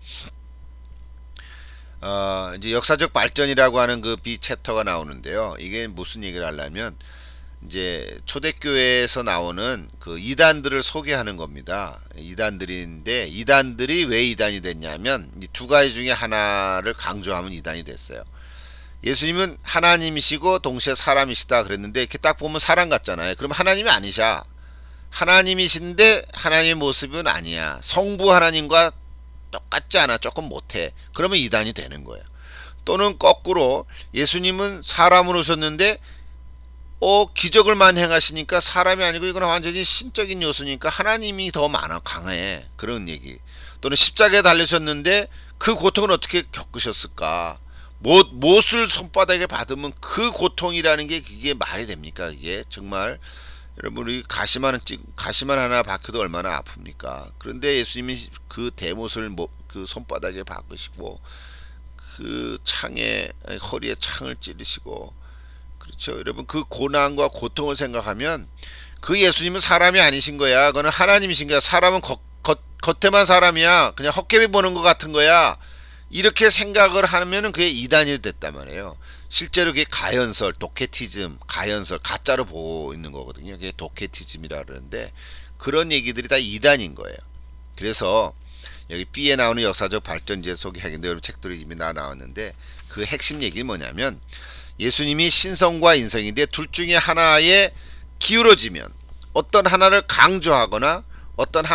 이제 역사적 발전이라고 하는 그 B 챕터가 나오는데요. 이게 무슨 얘기를 하려면 이제 초대교회에서 나오는 그 이단들을 소개하는 겁니다. 이단들인데 이단들이 왜 이단이 됐냐면 이 두 가지 중에 하나를 강조하면 이단이 됐어요. 예수님은 하나님이시고 동시에 사람이시다 그랬는데 이렇게 딱 보면 사람 같잖아요. 그럼 하나님이 아니셔. 하나님이신데 하나님의 모습은 아니야. 성부 하나님과 똑같지 않아. 조금 못해. 그러면 이단이 되는 거예요. 또는 거꾸로 예수님은 사람으로 오셨는데 기적을 많이 행하시니까 사람이 아니고 이건 완전히 신적인 요소니까 하나님이 더 많아. 강해. 그런 얘기. 또는 십자가에 달리셨는데 그 고통은 어떻게 겪으셨을까? 못을 손바닥에 받으면 그 고통이라는 게 그게 말이 됩니까? 이게 정말 여러분 우리 가시만 하나 박혀도 얼마나 아픕니까? 그런데 예수님이 그 대못을 그 손바닥에 박으시고 그 허리에 창을 찌르시고 그렇죠. 여러분 그 고난과 고통을 생각하면 그 예수님은 사람이 아니신 거야. 그거는 하나님이신 거야. 사람은 겉에만 사람이야. 그냥 헛개비 보는 것 같은 거야. 이렇게 생각을 하면은 그게 이단이 됐단 말이에요. 실제로 그게 가연설, 도케티즘, 가연설, 가짜로 보고 있는 거거든요. 그게 도케티즘이라 그러는데 그런 얘기들이 다 이단인 거예요. 그래서 여기 B에 나오는 역사적 발전제 소개하기인데 여러분 책들이 이미 나왔는데 그 핵심 얘기는 뭐냐면 예수님이 신성과 인성인데 둘 중에 하나에 기울어지면 어떤 하나를 강조하거나 어떤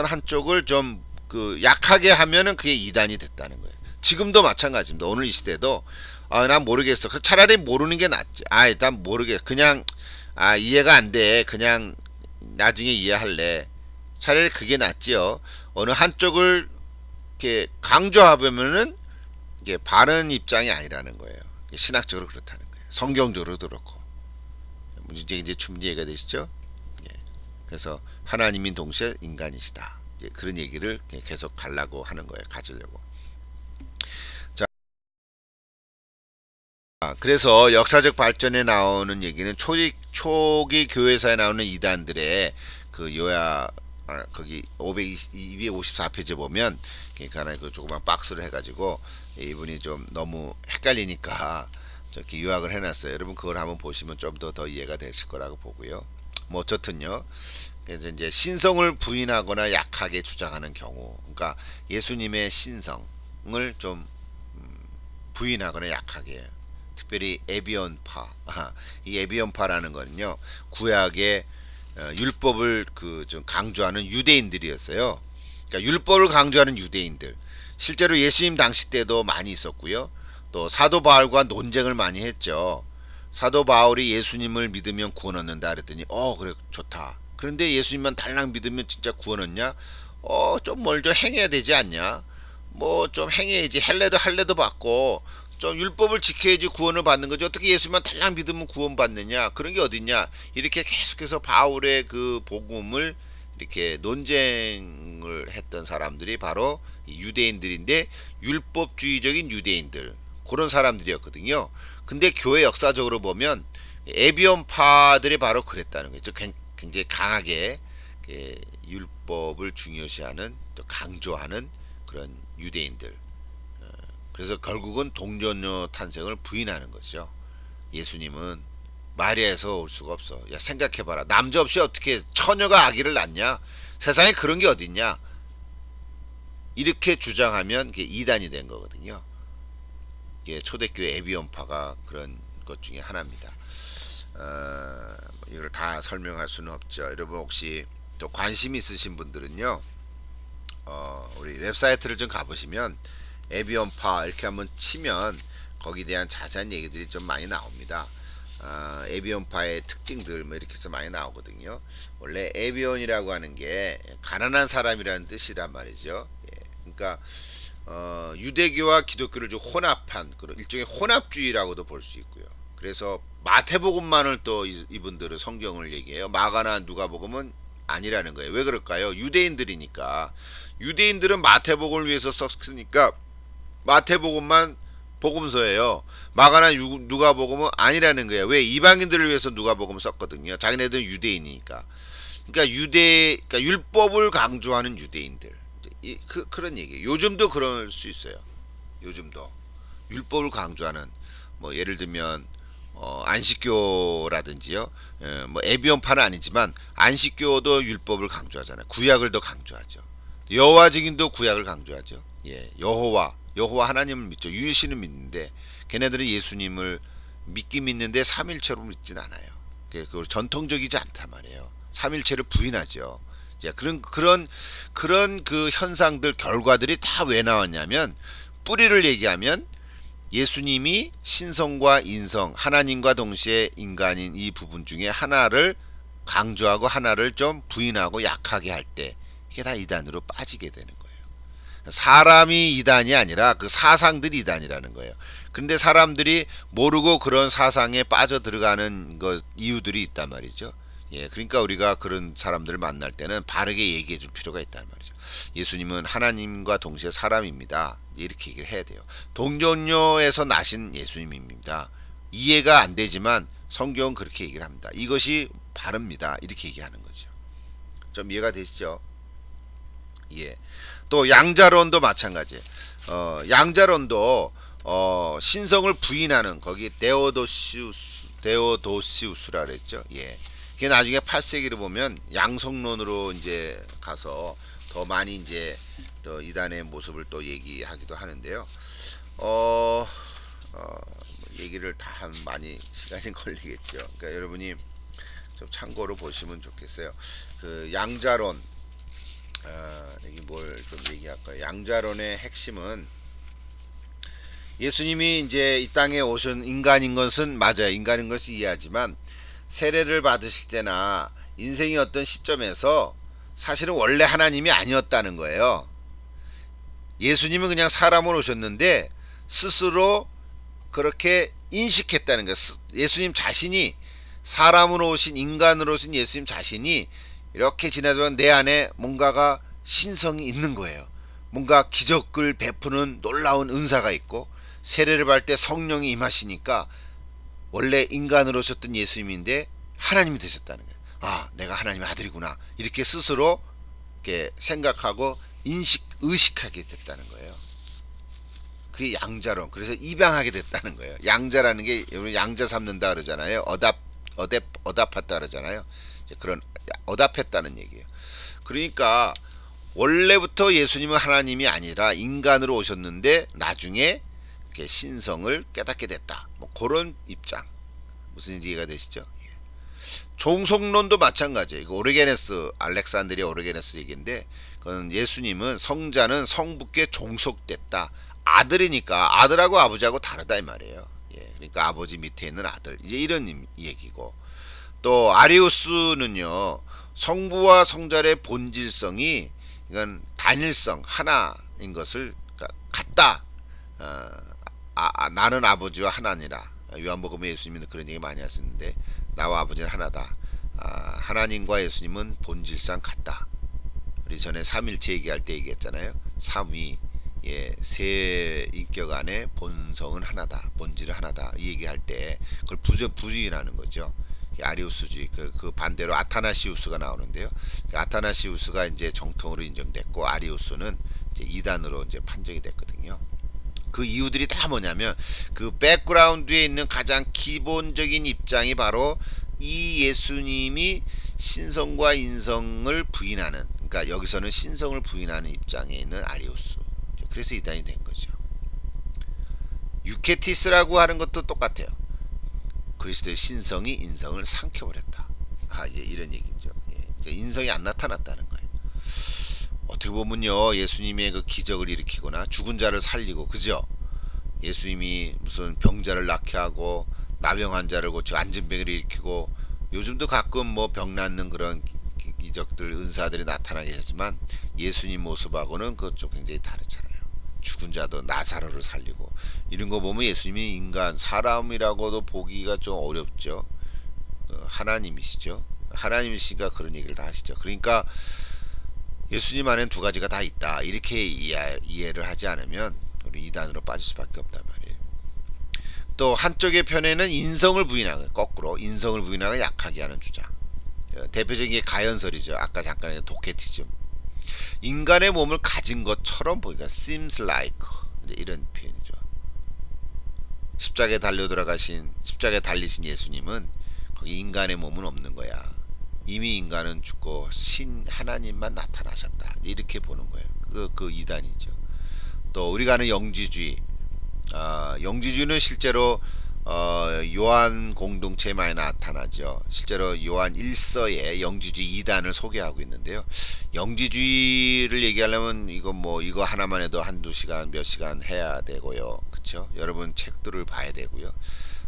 한쪽을 좀 그 약하게 하면은 그게 이단이 됐다는 거예요. 지금도 마찬가지입니다. 오늘 이 시대도 난 모르겠어. 차라리 모르는 게 낫지. 난 모르겠어. 그냥 이해가 안 돼. 그냥 나중에 이해할래. 차라리 그게 낫지요. 어느 한쪽을 이렇게 강조하면은 이게 바른 입장이 아니라는 거예요. 신학적으로 그렇다는 거예요. 성경적으로도 그렇고. 이제 충분히 이해가 되시죠? 예. 그래서 하나님인 동시에 인간이시다. 그런 얘기를 계속 가려고 하는 거예요. 가지려고. 자, 그래서 역사적 발전에 나오는 얘기는 초기 교회사에 나오는 이단들의 그 거기 254페이지 보면 하나 그 조그만 박스를 해가지고 이분이 좀 너무 헷갈리니까 저렇게 요약을 해놨어요. 여러분 그걸 한번 보시면 좀 더 이해가 되실 거라고 보고요. 뭐 어쨌든요. 그래서 이제 신성을 부인하거나 약하게 주장하는 경우, 그러니까 예수님의 신성을 좀 부인하거나 약하게, 특별히 에비온파, 이 에비온파라는 거는요 구약의 율법을 그 좀 강조하는 유대인들이었어요. 그러니까 율법을 강조하는 유대인들, 실제로 예수님 당시 때도 많이 있었고요. 또 사도 바울과 논쟁을 많이 했죠. 사도 바울이 예수님을 믿으면 구원 얻는다 그랬더니 그래 좋다. 그런데 예수님만 달랑 믿으면 진짜 구원 얻냐? 좀 멀죠. 행해야 되지 않냐? 뭐 좀 행해야지. 할례도 받고 좀 율법을 지켜야지 구원을 받는 거지. 어떻게 예수님만 달랑 믿으면 구원 받느냐? 그런 게 어딨냐? 이렇게 계속해서 바울의 그 복음을 이렇게 논쟁을 했던 사람들이 바로 유대인들인데, 율법주의적인 유대인들, 그런 사람들이었거든요. 근데 교회 역사적으로 보면 에비온파들이 바로 그랬다는 거죠. 굉장히 강하게 율법을 중요시하는, 또 강조하는 그런 유대인들. 그래서 결국은 동정녀 탄생을 부인하는 거죠. 예수님은 마리아에서 올 수가 없어. 야, 생각해봐라. 남자 없이 어떻게 처녀가 아기를 낳냐? 세상에 그런 게 어딨냐? 이렇게 주장하면 그게 이단이 된 거거든요. 이게 초대교회 에비온파가 그런 것 중에 하나입니다. 이걸 다 설명할 수는 없죠. 여러분 혹시 또 관심 있으신 분들은요, 우리 웹사이트를 좀 가보시면 에비온파 이렇게 한번 치면 거기에 대한 자세한 얘기들이 좀 많이 나옵니다. 에비온파의 특징들 뭐 이렇게 해서 많이 나오거든요. 원래 에비온이라고 하는 게 가난한 사람이라는 뜻이란 말이죠. 예, 그러니까 유대교와 기독교를 좀 혼합한 그런 일종의 혼합주의라고도 볼 수 있고요. 그래서 마태복음만을 또 이분들은 성경을 얘기해요. 마가나 누가복음은 아니라는 거예요. 왜 그럴까요? 유대인들이니까. 유대인들은 마태복음을 위해서 썼으니까 마태복음만 복음서예요. 마가나 누가복음은 아니라는 거예요. 왜? 이방인들을 위해서 누가복음을 썼거든요. 자기네들은 유대인이니까. 그러니까 율법을 강조하는 유대인들. 그런 얘기예요. 요즘도 그럴 수 있어요. 요즘도 율법을 강조하는, 뭐 예를 들면 안식교라든지요. 뭐 에비온파는 아니지만 안식교도 율법을 강조하잖아요. 구약을 더 강조하죠. 여호와 증인도 구약을 강조하죠. 예, 여호와 하나님을 믿죠. 유일신을 믿는데 걔네들은 예수님을 믿는데 삼일체로 믿진 않아요. 그걸 전통적이지 않단 말이에요. 삼일체를 부인하죠. 그런 그 현상들, 결과들이 다 왜 나왔냐면, 뿌리를 얘기하면 예수님이 신성과 인성, 하나님과 동시에 인간인 이 부분 중에 하나를 강조하고 하나를 좀 부인하고 약하게 할 때 이게 다 이단으로 빠지게 되는 거예요. 사람이 이단이 아니라 그 사상들이 이단이라는 거예요. 근데 사람들이 모르고 그런 사상에 빠져 들어가는 이유들이 있단 말이죠. 예, 그러니까 우리가 그런 사람들을 만날 때는 바르게 얘기해 줄 필요가 있다는 말이죠. 예수님은 하나님과 동시에 사람입니다. 이렇게 얘기를 해야 돼요. 동정녀에서 나신 예수님입니다. 이해가 안 되지만 성경은 그렇게 얘기를 합니다. 이것이 바릅니다. 이렇게 얘기하는 거죠. 좀 이해가 되시죠? 예. 또 양자론도 마찬가지예요. 양자론도 신성을 부인하는, 거기 데오도시우스라 그랬죠. 예. 그게 나중에 8세기를 보면 양성론으로 이제 가서 더 많이 이제 또 이단의 모습을 또 얘기하기도 하는데요. 얘기를 다 하면 많이 시간이 걸리겠죠. 그러니까 여러분이 좀 참고로 보시면 좋겠어요. 그 양자론, 여기 뭘 좀 얘기할까요? 양자론의 핵심은, 예수님이 이제 이 땅에 오신 인간인 것은 맞아요. 인간인 것을 이해하지만 세례를 받으실 때나 인생의 어떤 시점에서 사실은 원래 하나님이 아니었다는 거예요. 예수님은 그냥 사람으로 오셨는데 스스로 그렇게 인식했다는 거예요. 예수님 자신이 사람으로 오신 인간으로 오신 예수님 자신이 이렇게 지나도록 내 안에 뭔가가 신성이 있는 거예요. 뭔가 기적을 베푸는 놀라운 은사가 있고 세례를 받을 때 성령이 임하시니까 원래 인간으로 오셨던 예수님인데 하나님이 되셨다는 거예요. 아, 내가 하나님의 아들이구나. 이렇게 스스로 이렇게 생각하고 의식하게 됐다는 거예요. 그게 양자론. 그래서 입양하게 됐다는 거예요. 양자라는 게 양자 삼는다 그러잖아요. 어답했다 그러잖아요. 그런 어답했다는 얘기예요. 그러니까 원래부터 예수님은 하나님이 아니라 인간으로 오셨는데 나중에 이렇게 신성을 깨닫게 됐다. 뭐 그런 입장. 무슨 이해가 되시죠? 종속론도 마찬가지예요. 오르게네스, 알렉산드리아 오르게네스 얘기인데, 그건 예수님은 성자는 성부께 종속됐다. 아들이니까 아들하고 아버지하고 다르다 이 말이에요. 예, 그러니까 아버지 밑에 있는 아들. 이제 이런 얘기고. 또 아리우스는요, 성부와 성자의 본질성이 이건 단일성 하나인 것을 같다. 나는 아버지와 하나니라. 요한복음에 예수님은 그런 얘기 많이 하시는데 나와 아버지는 하나다. 하나님과 예수님은 본질상 같다. 우리 전에 삼일체 얘기할 때 얘기했잖아요. 삼위, 예, 세 인격 안에 본성은 하나다, 본질은 하나다. 이 얘기할 때 그걸 부주의하는 거죠. 아리우스주의, 그 반대로 아타나시우스가 나오는데요. 아타나시우스가 이제 정통으로 인정됐고 아리우스는 이제 이단으로 이제 판정이 됐거든요. 그 이유들이 다 뭐냐면 그 백그라운드에 있는 가장 기본적인 입장이 바로 이 예수님이 신성과 인성을 부인하는, 그러니까 여기서는 신성을 부인하는 입장에 있는 아리우스. 그래서 이단이 된 거죠. 유케티스라고 하는 것도 똑같아요. 그리스도의 신성이 인성을 삼켜버렸다. 이제 이런 얘기죠. 예, 그러니까 인성이 안 나타났다는 거예요. 어떻게 보면요, 예수님의 그 기적을 일으키거나 죽은 자를 살리고, 그죠? 예수님이 무슨 병자를 낫게 하고 나병 환자를 고치고 안진병을 일으키고, 요즘도 가끔 뭐 병 낫는 그런 기적들, 은사들이 나타나게 하지만 예수님 모습하고는 그쪽 굉장히 다르잖아요. 죽은 자도 나사로를 살리고 이런 거 보면 예수님이 인간 사람이라고도 보기가 좀 어렵죠. 하나님이시죠. 하나님이시니까 그런 얘기를 다 하시죠. 그러니까 예수님 안에는 두 가지가 다 있다. 이렇게 이해를 하지 않으면 우리 이단으로 빠질 수밖에 없단 말이에요. 또 한쪽의 편에는 인성을 부인하고, 거꾸로 인성을 부인하고 약하게 하는 주장. 대표적인 게 가연설이죠. 아까 잠깐 했던 도케티즘. 인간의 몸을 가진 것처럼 보이니까 seems like 이런 표현이죠. 십자가에 달리신 예수님은 거기 인간의 몸은 없는 거야. 이미 인간은 죽고 신 하나님만 나타나셨다. 이렇게 보는 거예요. 그 이단이죠. 또 우리가 아는 영지주의. 영지주의는 실제로 요한 공동체에 많이 나타나죠. 실제로 요한 1서에 영지주의 2단을 소개하고 있는데요. 영지주의를 얘기하려면 이거 하나만 해도 한두 시간 몇 시간 해야 되고요. 그쵸? 여러분 책들을 봐야 되고요.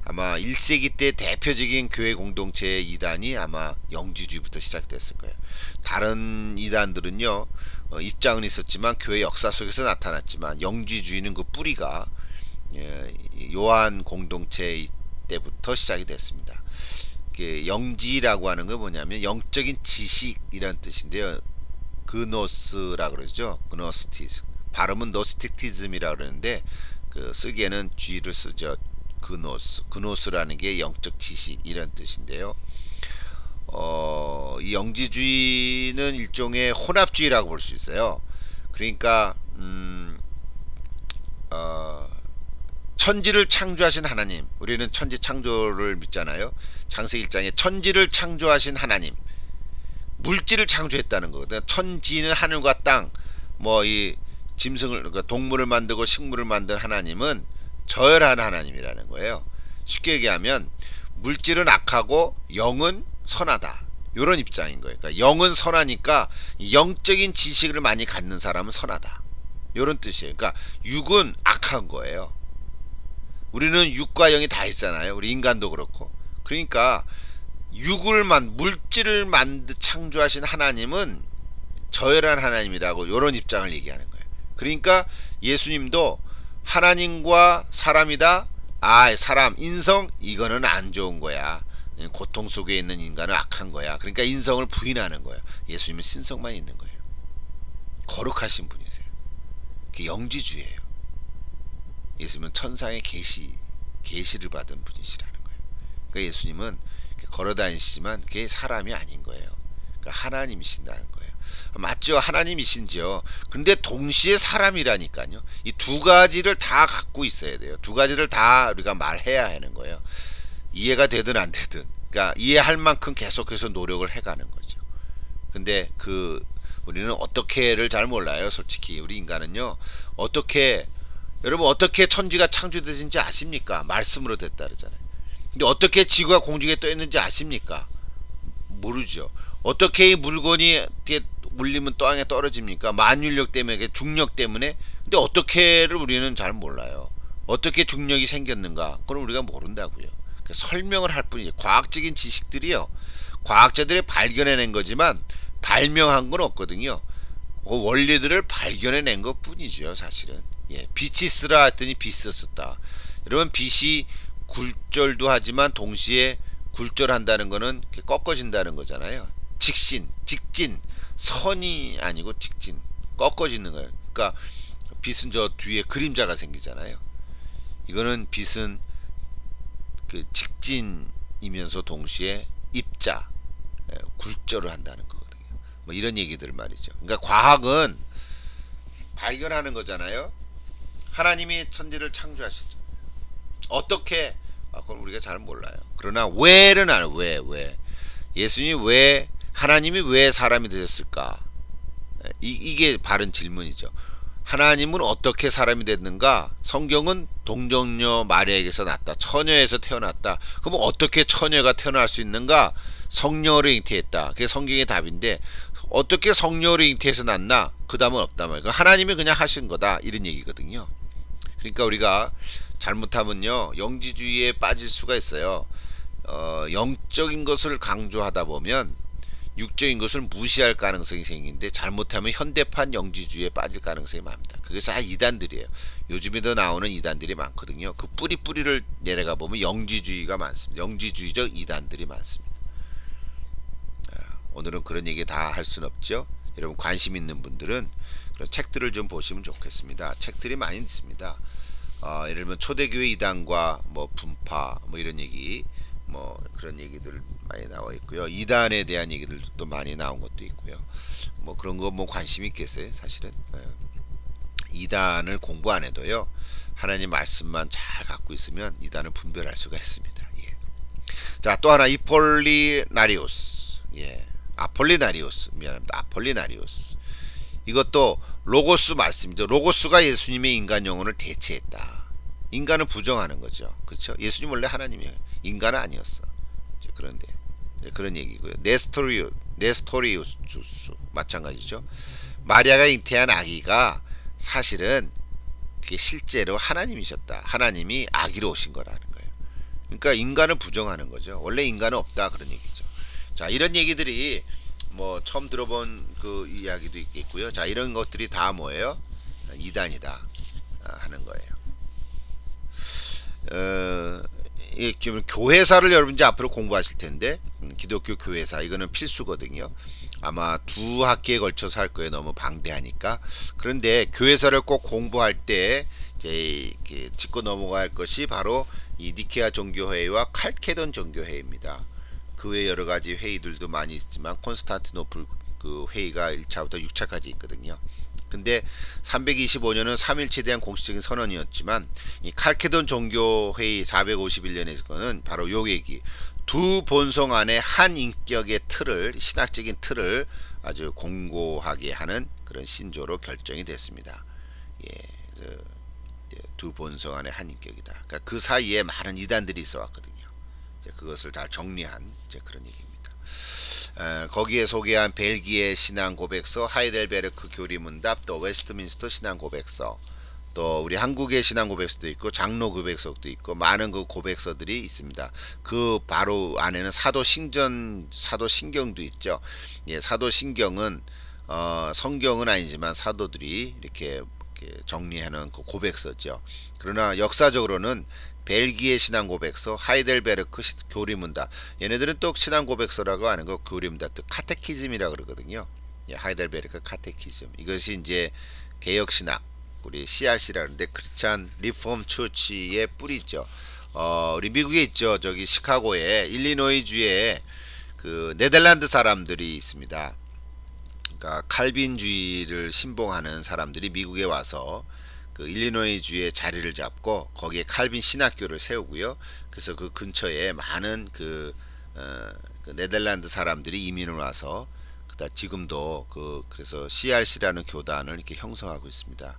아마 1세기 때 대표적인 교회 공동체의 2단이 아마 영지주의부터 시작됐을 거예요. 다른 2단들은요, 입장은 있었지만 교회 역사 속에서 나타났지만 영지주의는 그 뿌리가 요한 공동체 때부터 시작이 됐습니다. 영지라고 하는 건 뭐냐면 영적인 지식이란 뜻인데요. 그노스라고 그러죠. 그노스티즘. 발음은 노스티티즘이라고 그러는데 쓰기에는 G를 쓰죠. 그노스라는 게 영적 지식 이런 뜻인데요. 이 영지주의는 일종의 혼합주의라고 볼 수 있어요. 그러니까 천지를 창조하신 하나님, 우리는 천지 창조를 믿잖아요. 창세기 1장에 천지를 창조하신 하나님, 물질을 창조했다는 거거든요. 천지는 하늘과 땅, 이 짐승을, 그러니까 동물을 만들고 식물을 만든 하나님은 저열한 하나님이라는 거예요. 쉽게 얘기하면 물질은 악하고 영은 선하다. 이런 입장인 거예요. 그러니까 영은 선하니까 영적인 지식을 많이 갖는 사람은 선하다. 이런 뜻이에요. 그러니까 육은 악한 거예요. 우리는 육과 영이 다 있잖아요. 우리 인간도 그렇고. 그러니까 물질을 창조하신 하나님은 저열한 하나님이라고 이런 입장을 얘기하는 거예요. 그러니까 예수님도 하나님과 사람이다, 사람 인성 이거는 안 좋은 거야. 고통 속에 있는 인간은 악한 거야. 그러니까 인성을 부인하는 거예요. 예수님은 신성만 있는 거예요. 거룩하신 분이세요. 그게 영지주예요. 예수님은 천상의 계시를 받은 분이시라는 거예요. 그러니까 예수님은 걸어다니시지만 그게 사람이 아닌 거예요. 그러니까 하나님이신다는 거예요. 맞죠? 하나님이신지요. 근데 동시에 사람이라니까요. 이 두 가지를 다 갖고 있어야 돼요. 두 가지를 다 우리가 말해야 하는 거예요. 이해가 되든 안 되든. 그러니까 이해할 만큼 계속해서 노력을 해가는 거죠. 근데 우리는 어떻게를 잘 몰라요. 솔직히 우리 인간은요. 여러분 어떻게 천지가 창조되는지 아십니까? 말씀으로 됐다 그러잖아요. 근데 어떻게 지구가 공중에 떠 있는지 아십니까? 모르죠. 어떻게 이 물건이 올리면 땅에 떨어집니까? 만유력 때문에, 중력 때문에. 근데 어떻게를 우리는 잘 몰라요. 어떻게 중력이 생겼는가? 그건 우리가 모른다고요. 설명을 할 뿐이죠. 과학적인 지식들이요. 과학자들이 발견해낸 거지만 발명한 건 없거든요. 원리들을 발견해낸 것 뿐이죠. 사실은. 예, 빛이 쓰라 했더니 빛 썼다. 여러분 빛이 굴절도 하지만 동시에 굴절한다는 거는 꺾어진다는 거잖아요. 직진, 선이 아니고 직진, 꺾어지는 거예요. 그러니까 빛은 저 뒤에 그림자가 생기잖아요. 이거는 빛은 그 직진이면서 동시에 입자, 굴절을 한다는 거거든요. 뭐 이런 얘기들 말이죠. 그러니까 과학은 발견하는 거잖아요. 하나님이 천지를 창조하시죠. 어떻게? 그건 우리가 잘 몰라요. 그러나 왜는 알아요. 왜? 하나님이 왜 사람이 되셨을까? 이게 바른 질문이죠. 하나님은 어떻게 사람이 됐는가? 성경은 동정녀 마리아에게서 났다. 처녀에서 태어났다. 그럼 어떻게 처녀가 태어날 수 있는가? 성령으로 잉태했다. 그게 성경의 답인데 어떻게 성령으로 잉태해서 났나? 그 답은 없단 말이에요. 하나님이 그냥 하신 거다. 이런 얘기거든요. 그러니까 우리가 잘못하면요 영지주의에 빠질 수가 있어요. 영적인 것을 강조하다 보면 육적인 것을 무시할 가능성이 생기는데 잘못하면 현대판 영지주의에 빠질 가능성이 많습니다. 그게 다 이단들이에요. 요즘에도 나오는 이단들이 많거든요. 그 뿌리를 내려가 보면 영지주의가 많습니다. 영지주의적 이단들이 많습니다. 오늘은 그런 얘기 다 할 수는 없죠. 여러분 관심 있는 분들은 그런 책들을 좀 보시면 좋겠습니다. 책들이 많이 있습니다. 예를 들면 초대교회 이단과 뭐 분파 뭐 이런 얘기 뭐 그런 얘기들 많이 나와 있고요. 이단에 대한 얘기들도 많이 나온 것도 있고요. 뭐 그런 거 뭐 관심 있겠어요, 사실은. 이단을 공부 안 해도요. 하나님 말씀만 잘 갖고 있으면 이단을 분별할 수가 있습니다. 예. 자, 또 하나 이폴리나리오스. 예. 아폴리나리오스. 이것도 로고스 말씀이죠. 로고스가 예수님의 인간 영혼을 대체했다. 인간을 부정하는 거죠. 그렇죠? 예수님 원래 하나님이에요. 인간은 아니었어. 그런데 그런 얘기고요. 네스토리우스 마찬가지죠. 마리아가 잉태한 아기가 사실은 그게 실제로 하나님이셨다. 하나님이 아기로 오신 거라는 거예요. 그러니까 인간을 부정하는 거죠. 원래 인간은 없다 그런 얘기죠. 자, 이런 얘기들이 뭐 처음 들어본 그 이야기도 있겠고요. 자, 이런 것들이 다 뭐예요? 이단이다 하는 거예요. 교회사를 여러분 이제 앞으로 공부하실 텐데 기독교 교회사 이거는 필수거든요. 아마 두 학기에 걸쳐서 할 거예요. 너무 방대하니까. 그런데 교회사를 꼭 공부할 때 이제 짚고 넘어갈 것이 바로 이 니케아 종교회의와 칼케돈 종교회의입니다. 그 외 여러 가지 회의들도 많이 있지만 콘스탄티노플 그 회의가 1차부터 6차까지 있거든요. 근데 325년은 삼일체에 대한 공식적인 선언이었지만 이 칼케돈 종교회의 451년에서는 바로 요 얘기, 두 본성 안에 한 인격의 틀을, 신학적인 틀을 아주 공고하게 하는 그런 신조로 결정이 됐습니다. 예, 두 본성 안에 한 인격이다. 그러니까 그 사이에 많은 이단들이 있어 왔거든요. 그것을 다 정리한 그런 얘기입니다. 거기에 소개한 벨기에 신앙 고백서, 하이델베르크 교리문답, 또 웨스트민스터 신앙 고백서, 또 우리 한국의 신앙 고백서도 있고 장로 고백서도 있고 많은 그 고백서들이 있습니다. 그 바로 안에는 사도신경도 있죠. 예, 사도신경은 성경은 아니지만 사도들이 이렇게 정리하는 그 고백서죠. 그러나 역사적으로는 벨기에 신앙 고백서, 하이델베르크 교리문답. 얘네들은 또 신앙 고백서라고 하는 거 교리문답, 또 카테키즘이라 그러거든요. 예, 하이델베르크 카테키즘. 이것이 이제 개혁 신학, 우리 CRC라는데 크리스찬 리폼 처치의 뿌리죠. 우리 미국에 있죠. 저기 시카고에 일리노이주에 그 네덜란드 사람들이 있습니다. 그러니까 칼빈주의를 신봉하는 사람들이 미국에 와서 그 일리노이주에 자리를 잡고 거기에 칼빈 신학교를 세우고요. 그래서 그 근처에 많은 그 네덜란드 사람들이 이민을 와서 그다 지금도 그래서 CRC라는 교단을 이렇게 형성하고 있습니다.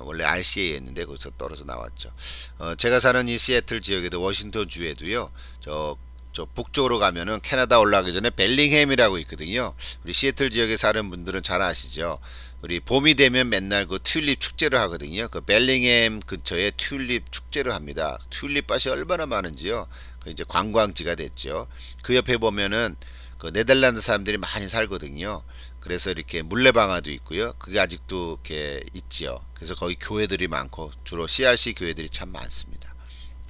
원래 RCA였는데 거기서 떨어져 나왔죠. 제가 사는 이 시애틀 지역에도 워싱턴 주에도요. 저 북쪽으로 가면은 캐나다 올라가기 전에 벨링햄이라고 있거든요. 우리 시애틀 지역에 사는 분들은 잘 아시죠. 우리 봄이 되면 맨날 그 튤립 축제를 하거든요. 그 벨링햄 근처에 튤립 축제를 합니다. 튤립 밭이 얼마나 많은지요. 그 이제 관광지가 됐죠. 그 옆에 보면은 그 네덜란드 사람들이 많이 살거든요. 그래서 이렇게 물레방아도 있고요. 그게 아직도 이렇게 있지요. 그래서 거기 교회들이 많고 주로 CRC 교회들이 참 많습니다.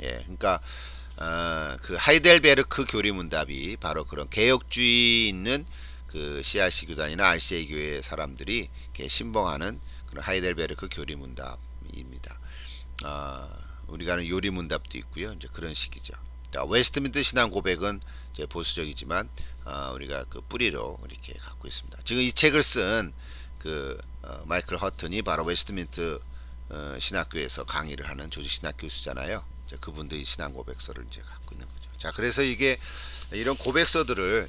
예, 그러니까 그 하이델베르크 교리문답이 바로 그런 개혁주의 있는 그 CRC 교단이나 RCA 교회 사람들이 이렇게 신봉하는 그런 하이델베르크 교리문답입니다. 우리가 아는 요리문답도 있고요. 이제 그런 식이죠. 웨스트민트 신앙 고백은 이제 보수적이지만 우리가 그 뿌리로 이렇게 갖고 있습니다. 지금 이 책을 쓴 그 마이클 허튼이 바로 웨스트민트 신학교에서 강의를 하는 조지 신학 교수잖아요. 그분들이 신앙 고백서를 이제 갖고 있는 거죠. 자, 그래서 이게 이런 고백서들을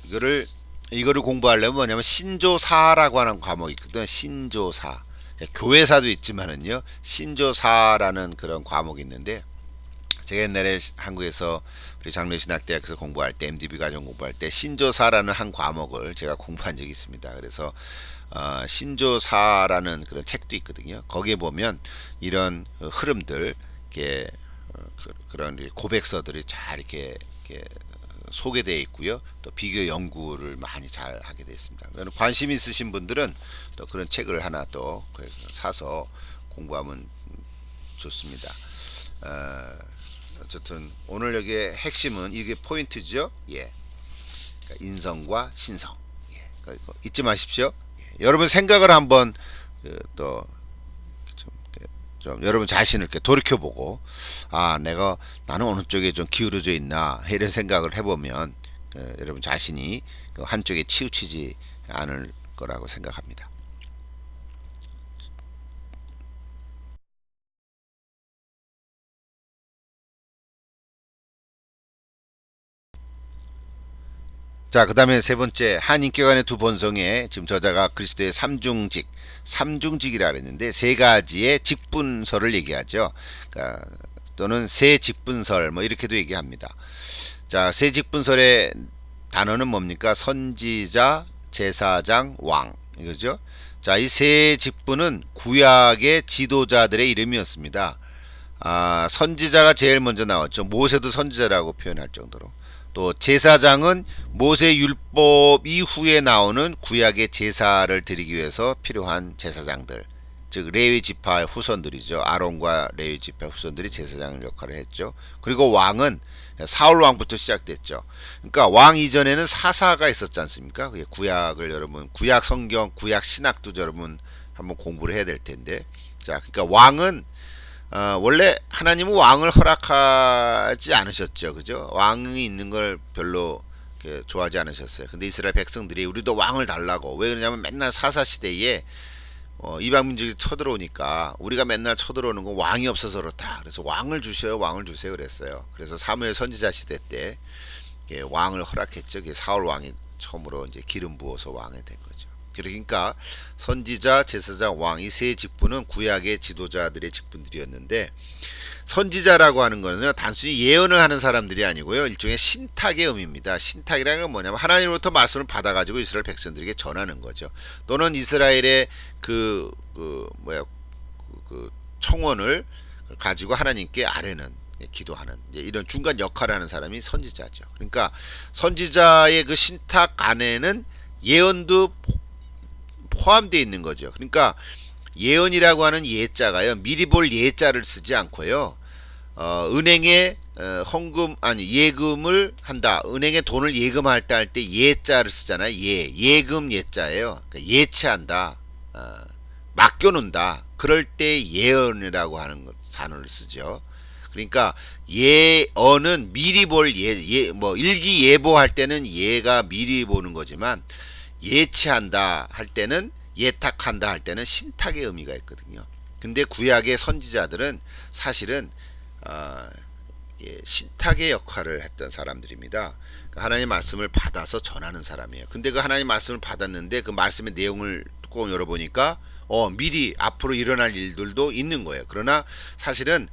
이거를 공부하려면 뭐냐면 신조사라고 하는 과목이 있거든. 신조사. 교회사도 있지만은요. 신조사라는 그런 과목이 있는데 제가 옛날에 한국에서 우리 장로신학대학에서 공부할 때 MDB 과정 공부할 때 신조사라는 한 과목을 제가 공부한 적이 있습니다. 그래서 신조사라는 그런 책도 있거든요. 거기에 보면 이런 흐름들 이렇게 그런 고백서들이 잘 이렇게 소개되어 있고요. 또 비교 연구를 많이 잘 하게 됐습니다. 관심 있으신 분들은 또 그런 책을 하나 또 사서 공부하면 좋습니다. 어쨌든 오늘 여기에 핵심은 이게 포인트죠. 예, 그러니까 인성과 신성. 예, 그러니까 잊지 마십시오. 예, 여러분 생각을 한번 또 좀 여러분 자신을 이렇게 돌이켜보고 나는 어느 쪽에 좀 기울어져 있나 이런 생각을 해보면 여러분 자신이 한쪽에 치우치지 않을 거라고 생각합니다. 자, 그 다음에 세 번째, 한인격안의 두 본성에 지금 저자가 그리스도의 삼중직이라 그랬는데 세 가지의 직분설을 얘기하죠. 그러니까 또는 세 직분설 뭐 이렇게도 얘기합니다. 자, 세 직분설의 단어는 뭡니까? 선지자, 제사장, 왕 이거죠. 자, 이 세 직분은 구약의 지도자들의 이름이었습니다. 선지자가 제일 먼저 나왔죠. 모세도 선지자라고 표현할 정도로. 또 제사장은 모세 율법 이후에 나오는 구약의 제사를 드리기 위해서 필요한 제사장들, 즉 레위 지파 후손들이죠. 아론과 레위 지파 후손들이 제사장 역할을 했죠. 그리고 왕은 사울 왕부터 시작됐죠. 그러니까 왕 이전에는 사사가 있었지 않습니까? 구약을 여러분 구약 성경, 구약 신학도 여러분 한번 공부를 해야 될 텐데, 자, 그러니까 왕은 원래 하나님은 왕을 허락하지 않으셨죠. 그죠? 왕이 있는 걸 별로 좋아하지 않으셨어요. 근데 이스라엘 백성들이 우리도 왕을 달라고. 왜 그러냐면 맨날 사사 시대에 이방 민족이 쳐들어오니까 우리가 맨날 쳐들어오는 건 왕이 없어서 그렇다. 그래서 왕을 주셔요. 왕을 주세요. 그랬어요. 그래서 사무엘 선지자 시대 때 왕을 허락했죠. 사울 왕이 처음으로 이제 기름 부어서 왕이 된 거죠. 그러니까 선지자, 제사장, 왕 이 세 직분은 구약의 지도자들의 직분들이었는데, 선지자라고 하는 것은요 단순히 예언을 하는 사람들이 아니고요 일종의 신탁의 의미입니다. 신탁이라는 건 뭐냐면 하나님으로부터 말씀을 받아가지고 이스라엘 백성들에게 전하는 거죠. 또는 이스라엘의 그 청원을 가지고 하나님께 아뢰는, 기도하는 이런 중간 역할을 하는 사람이 선지자죠. 그러니까 선지자의 그 신탁 안에는 예언도 포함되어 있는 거죠. 그러니까 예언이라고 하는 예자가요, 미리 볼 예자를 쓰지 않고요, 은행에 헌금 아니 예금을 한다. 은행에 돈을 예금할 때 예자를 쓰잖아요. 예금 예자예요. 그러니까 예치한다. 맡겨놓는다. 그럴 때 예언이라고 하는 단어를 쓰죠. 그러니까 예언은 미리 볼 뭐 일기예보할 때는 예가 미리 보는 거지만 예치한다 할 때는 예탁한다 할 때는 신탁의 의미가 있거든요. 근데 구약의 선지자들은 사실은 신탁의 역할을 했던 사람들입니다. 하나님 말씀을 받아서 전하는 사람이에요. 근데 그 하나님 말씀을 받았는데 그 말씀의 내용을 뚜껑 열어보니까 미리 앞으로 일어날 일들도 있는 거예요. 그러나 사실은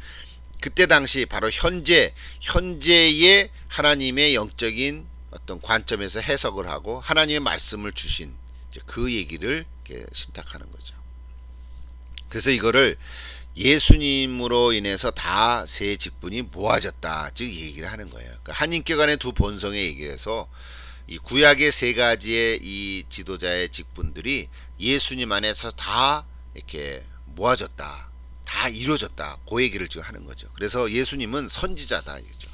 그때 당시 바로 현재의 하나님의 영적인 어떤 관점에서 해석을 하고 하나님의 말씀을 주신 그 얘기를 신탁하는 거죠. 그래서 이거를 예수님으로 인해서 다 세 직분이 모아졌다, 즉 얘기를 하는 거예요. 그러니까 한인격 안의 두 본성에 얘기해서 이 구약의 세 가지의 이 지도자의 직분들이 예수님 안에서 다 이렇게 모아졌다, 다 이루어졌다, 그 얘기를 지금 하는 거죠. 그래서 예수님은 선지자다 이거죠.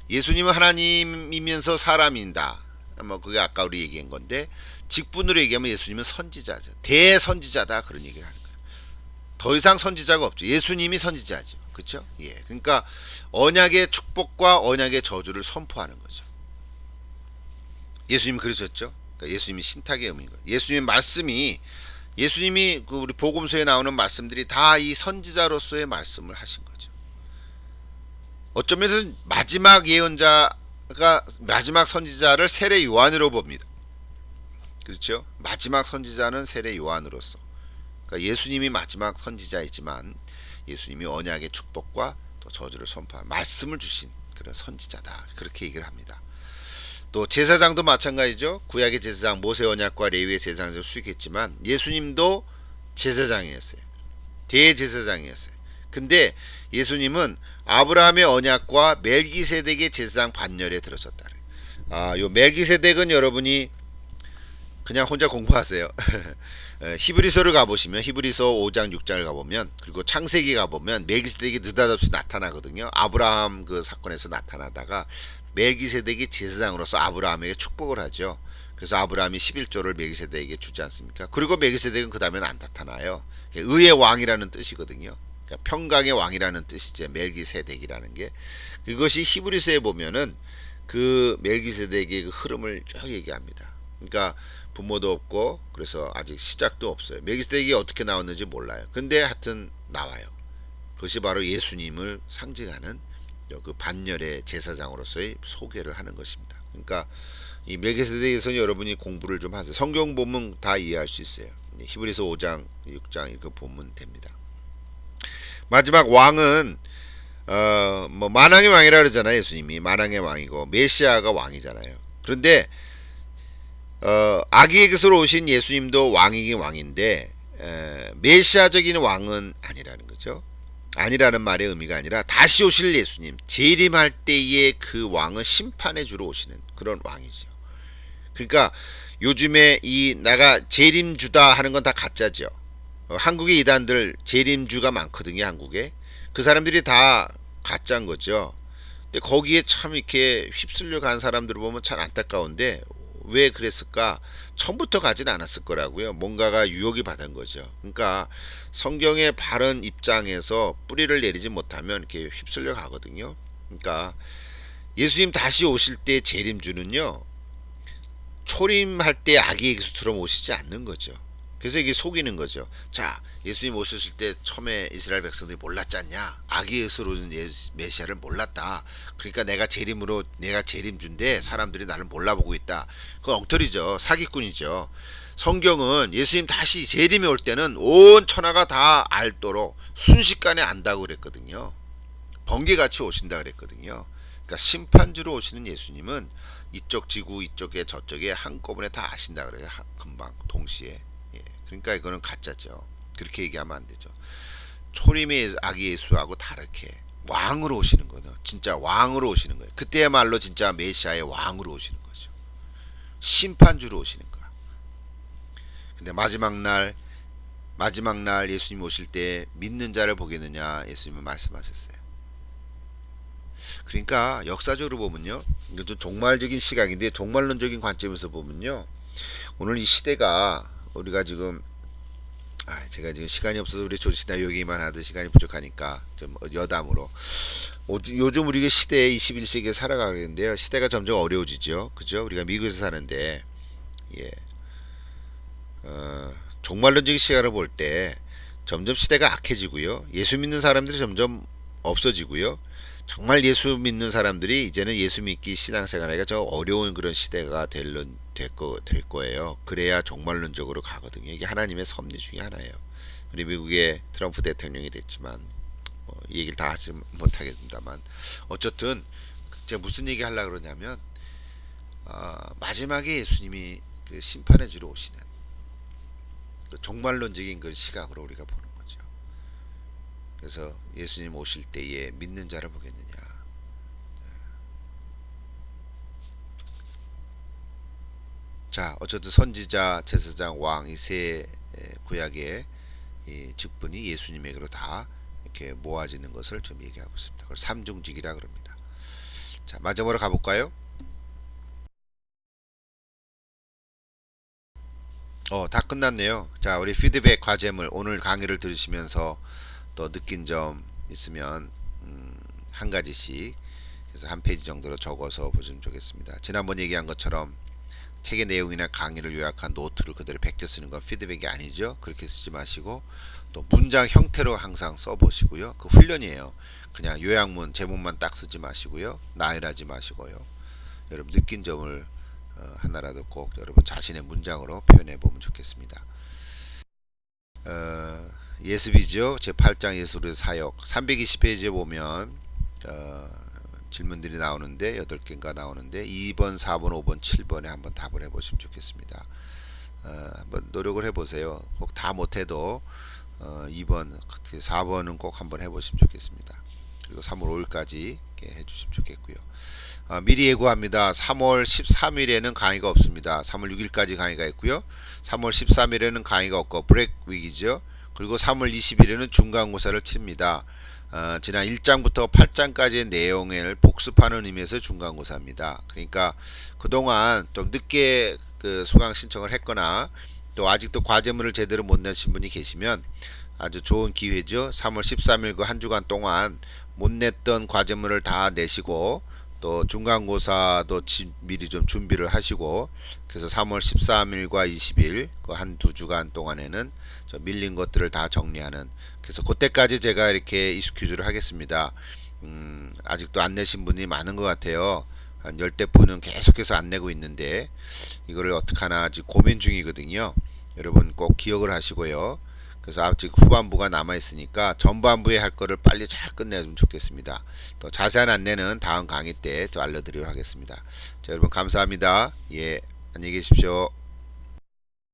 예수님은 하나님이면서 사람인다. 뭐 그게 아까 우리 얘기한 건데, 직분으로 얘기하면 예수님은 선지자죠. 대선지자다, 그런 얘기를 하는 거예요. 더 이상 선지자가 없죠. 예수님이 선지자죠. 그렇죠? 예. 그러니까 언약의 축복과 언약의 저주를 선포하는 거죠. 예수님이 그러셨죠. 그러니까 예수님이 신탁의 의미인 거예요. 예수님의 말씀이, 예수님이 그 우리 복음서에 나오는 말씀들이 다 이 선지자로서의 말씀을 하신 거죠. 어쩌면 마지막 예언자가, 마지막 선지자를 세례 요한으로 봅니다. 그렇죠? 마지막 선지자는 세례 요한으로서. 그러니까 예수님이 마지막 선지자이지만 예수님이 언약의 축복과 또 저주를 선포한 말씀을 주신 그런 선지자다, 그렇게 얘기를 합니다. 또 제사장도 마찬가지죠. 구약의 제사장 모세 언약과 레위의 제사장을 수익했지만 예수님도 제사장이었어요. 대제사장이었어요. 근데 예수님은 아브라함의 언약과 멜기세덱의 제사장 반열에 들어섰다. 요 멜기세덱은 여러분이 그냥 혼자 공부하세요. 히브리서를 가보시면, 히브리서 5장 6장을 가보면, 그리고 창세기 가보면 멜기세덱이 느닷없이 나타나거든요. 아브라함 그 사건에서 나타나다가 멜기세덱이 제사장으로서 아브라함에게 축복을 하죠. 그래서 아브라함이 11조를 멜기세덱에게 주지 않습니까? 그리고 멜기세덱은 그 다음에는 안 나타나요. 의의 왕이라는 뜻이거든요. 그러니까 평강의 왕이라는 뜻이죠. 멜기세덱이라는 게. 그것이 히브리서에 보면은 그 멜기세덱의 그 흐름을 쭉 얘기합니다. 그러니까 부모도 없고, 그래서 아직 시작도 없어요. 멜기세덱이 어떻게 나왔는지 몰라요. 근데 하여튼 나와요. 그것이 바로 예수님을 상징하는 그 반열의 제사장으로서의 소개를 하는 것입니다. 그러니까 이 멜기세덱에서 여러분이 공부를 좀 하세요. 성경 보면 다 이해할 수 있어요. 히브리서 5장 6장 이거 보면 됩니다. 마지막 왕은 뭐 만왕의 왕이라 그러잖아요. 예수님이 만왕의 왕이고 메시아가 왕이잖아요. 그런데 아기에게서 오신 예수님도 왕이긴 왕인데 메시아적인 왕은 아니라는 거죠. 아니라는 말의 의미가 아니라 다시 오실 예수님, 재림할 때의 그 왕은 심판의 주로 오시는 그런 왕이죠. 그러니까 요즘에 이 내가 재림주다 하는 건 다 가짜죠. 한국의 이단들 재림주가 많거든요. 한국에 그 사람들이 다 가짜인 거죠. 근데 거기에 참 이렇게 휩쓸려 간 사람들을 보면 참 안타까운데, 왜 그랬을까? 처음부터 가진 않았을 거라고요. 뭔가가 유혹이 받은 거죠. 그러니까 성경의 바른 입장에서 뿌리를 내리지 못하면 이렇게 휩쓸려 가거든요. 그러니까 예수님 다시 오실 때 재림주는요, 초림할 때 아기 예수처럼 오시지 않는 거죠. 그래서 이게 속이는 거죠. 자, 예수님 오셨을 때 처음에 이스라엘 백성들이 몰랐지 않냐? 아기 예수로 오는 메시아를 몰랐다. 그러니까 내가 재림주인데 사람들이 나를 몰라보고 있다. 그건 엉터리죠. 사기꾼이죠. 성경은 예수님 다시 재림이 올 때는 온 천하가 다 알도록 순식간에 안다고 그랬거든요. 번개같이 오신다 그랬거든요. 그러니까 심판주로 오시는 예수님은 이쪽 지구 이쪽에 저쪽에 한꺼번에 다 아신다 그래요. 금방 동시에. 그러니까 이거는 가짜죠. 그렇게 얘기하면 안 되죠. 초림의 아기 예수하고 다르게 왕으로 오시는 거죠. 진짜 왕으로 오시는 거예요. 그때야말로 진짜 메시아의 왕으로 오시는 거죠. 심판주로 오시는 거야. 근데 마지막 날 마지막 날 예수님 오실 때 믿는 자를 보겠느냐 예수님은 말씀하셨어요. 그러니까 역사적으로 보면요, 이것도 종말적인 시각인데 종말론적인 관점에서 보면요, 오늘 이 시대가 우리가 지금 제가 지금 시간이 없어서 우리 조지나 여기만 하듯 시간이 부족하니까 좀 여담으로 요즘 우리가 시대에 21세기에 살아가는데요, 시대가 점점 어려워지죠. 그죠? 우리가 미국에서 사는데 예, 종말론적인 시각을 볼 때 점점 시대가 악해지고요, 예수 믿는 사람들이 점점 없어지고요, 정말 예수 믿는 사람들이 이제는 예수 믿기 신앙생활하기가 좀 어려운 그런 시대가 될 거예요. 그래야 종말론적으로 가거든요. 이게 하나님의 섭리 중에 하나예요. 우리 미국의 트럼프 대통령이 됐지만 이 얘기를 다 하지 못하겠습니다만 어쨌든 제가 무슨 얘기 하려고 그러냐면 마지막에 예수님이 그 심판해 주러 오시는 그 종말론적인 그 시각으로 우리가 보는 거죠. 그래서 예수님 오실 때에 믿는 자를 보겠느냐. 자, 어쨌든 선지자, 제사장, 왕 이 세 구약의 이 직분이 예수님에게로 다 이렇게 모아지는 것을 좀 얘기하고 있습니다. 그걸 삼중직이라 그럽니다. 자, 마지막으로 가볼까요? 다 끝났네요. 자, 우리 피드백 과제물 오늘 강의를 들으시면서 또 느낀 점 있으면 한 가지씩 그래서 한 페이지 정도로 적어서 보시면 좋겠습니다. 지난번 얘기한 것처럼 책의 내용이나 강의를 요약한 노트를 그대로 베껴 쓰는 건 피드백이 아니죠. 그렇게 쓰지 마시고 또 문장 형태로 항상 써보시고요. 그 훈련이에요. 그냥 요약문 제목만 딱 쓰지 마시고요. 나열하지 마시고요. 여러분 느낀 점을 하나라도 꼭 여러분 자신의 문장으로 표현해 보면 좋겠습니다. 예습이죠. 제8장 예술의 사역 320페이지에 보면 질문들이 나오는데 8개인가 나오는데 2번, 4번, 5번, 7번에 한번 답을 해보시면 좋겠습니다. 한번 노력을 해보세요. 꼭 다 못해도 2번, 4번은 꼭 한번 해보시면 좋겠습니다. 그리고 3월 5일까지 해주시면 좋겠고요. 미리 예고합니다. 3월 13일에는 강의가 없습니다. 3월 6일까지 강의가 있고요. 3월 13일에는 강의가 없고 브레이크 위기죠. 그리고 3월 20일에는 중간고사를 칩니다. 지난 1장부터 8장까지의 내용을 복습하는 의미에서 중간고사입니다. 그러니까 그동안 좀 늦게 그 수강 신청을 했거나 또 아직도 과제물을 제대로 못 내신 분이 계시면 아주 좋은 기회죠. 3월 13일 그 한 주간 동안 못 냈던 과제물을 다 내시고 또 중간고사도 미리 좀 준비를 하시고 그래서 3월 13일과 20일 그 한 두 주간 동안에는 저 밀린 것들을 다 정리하는 그래서 그때까지 제가 이렇게 이스큐즈를 하겠습니다. 아직도 안 내신 분이 많은 것 같아요. 한 10대 분은 계속해서 안 내고 있는데 이거를 어떡하나 아직 고민 중이거든요. 여러분 꼭 기억을 하시고요. 그래서 아직 후반부가 남아 있으니까 전반부에 할 거를 빨리 잘 끝내주면 좋겠습니다. 또 자세한 안내는 다음 강의 때 또 알려드리도록 하겠습니다. 자, 여러분 감사합니다. 예, 안녕히 계십시오.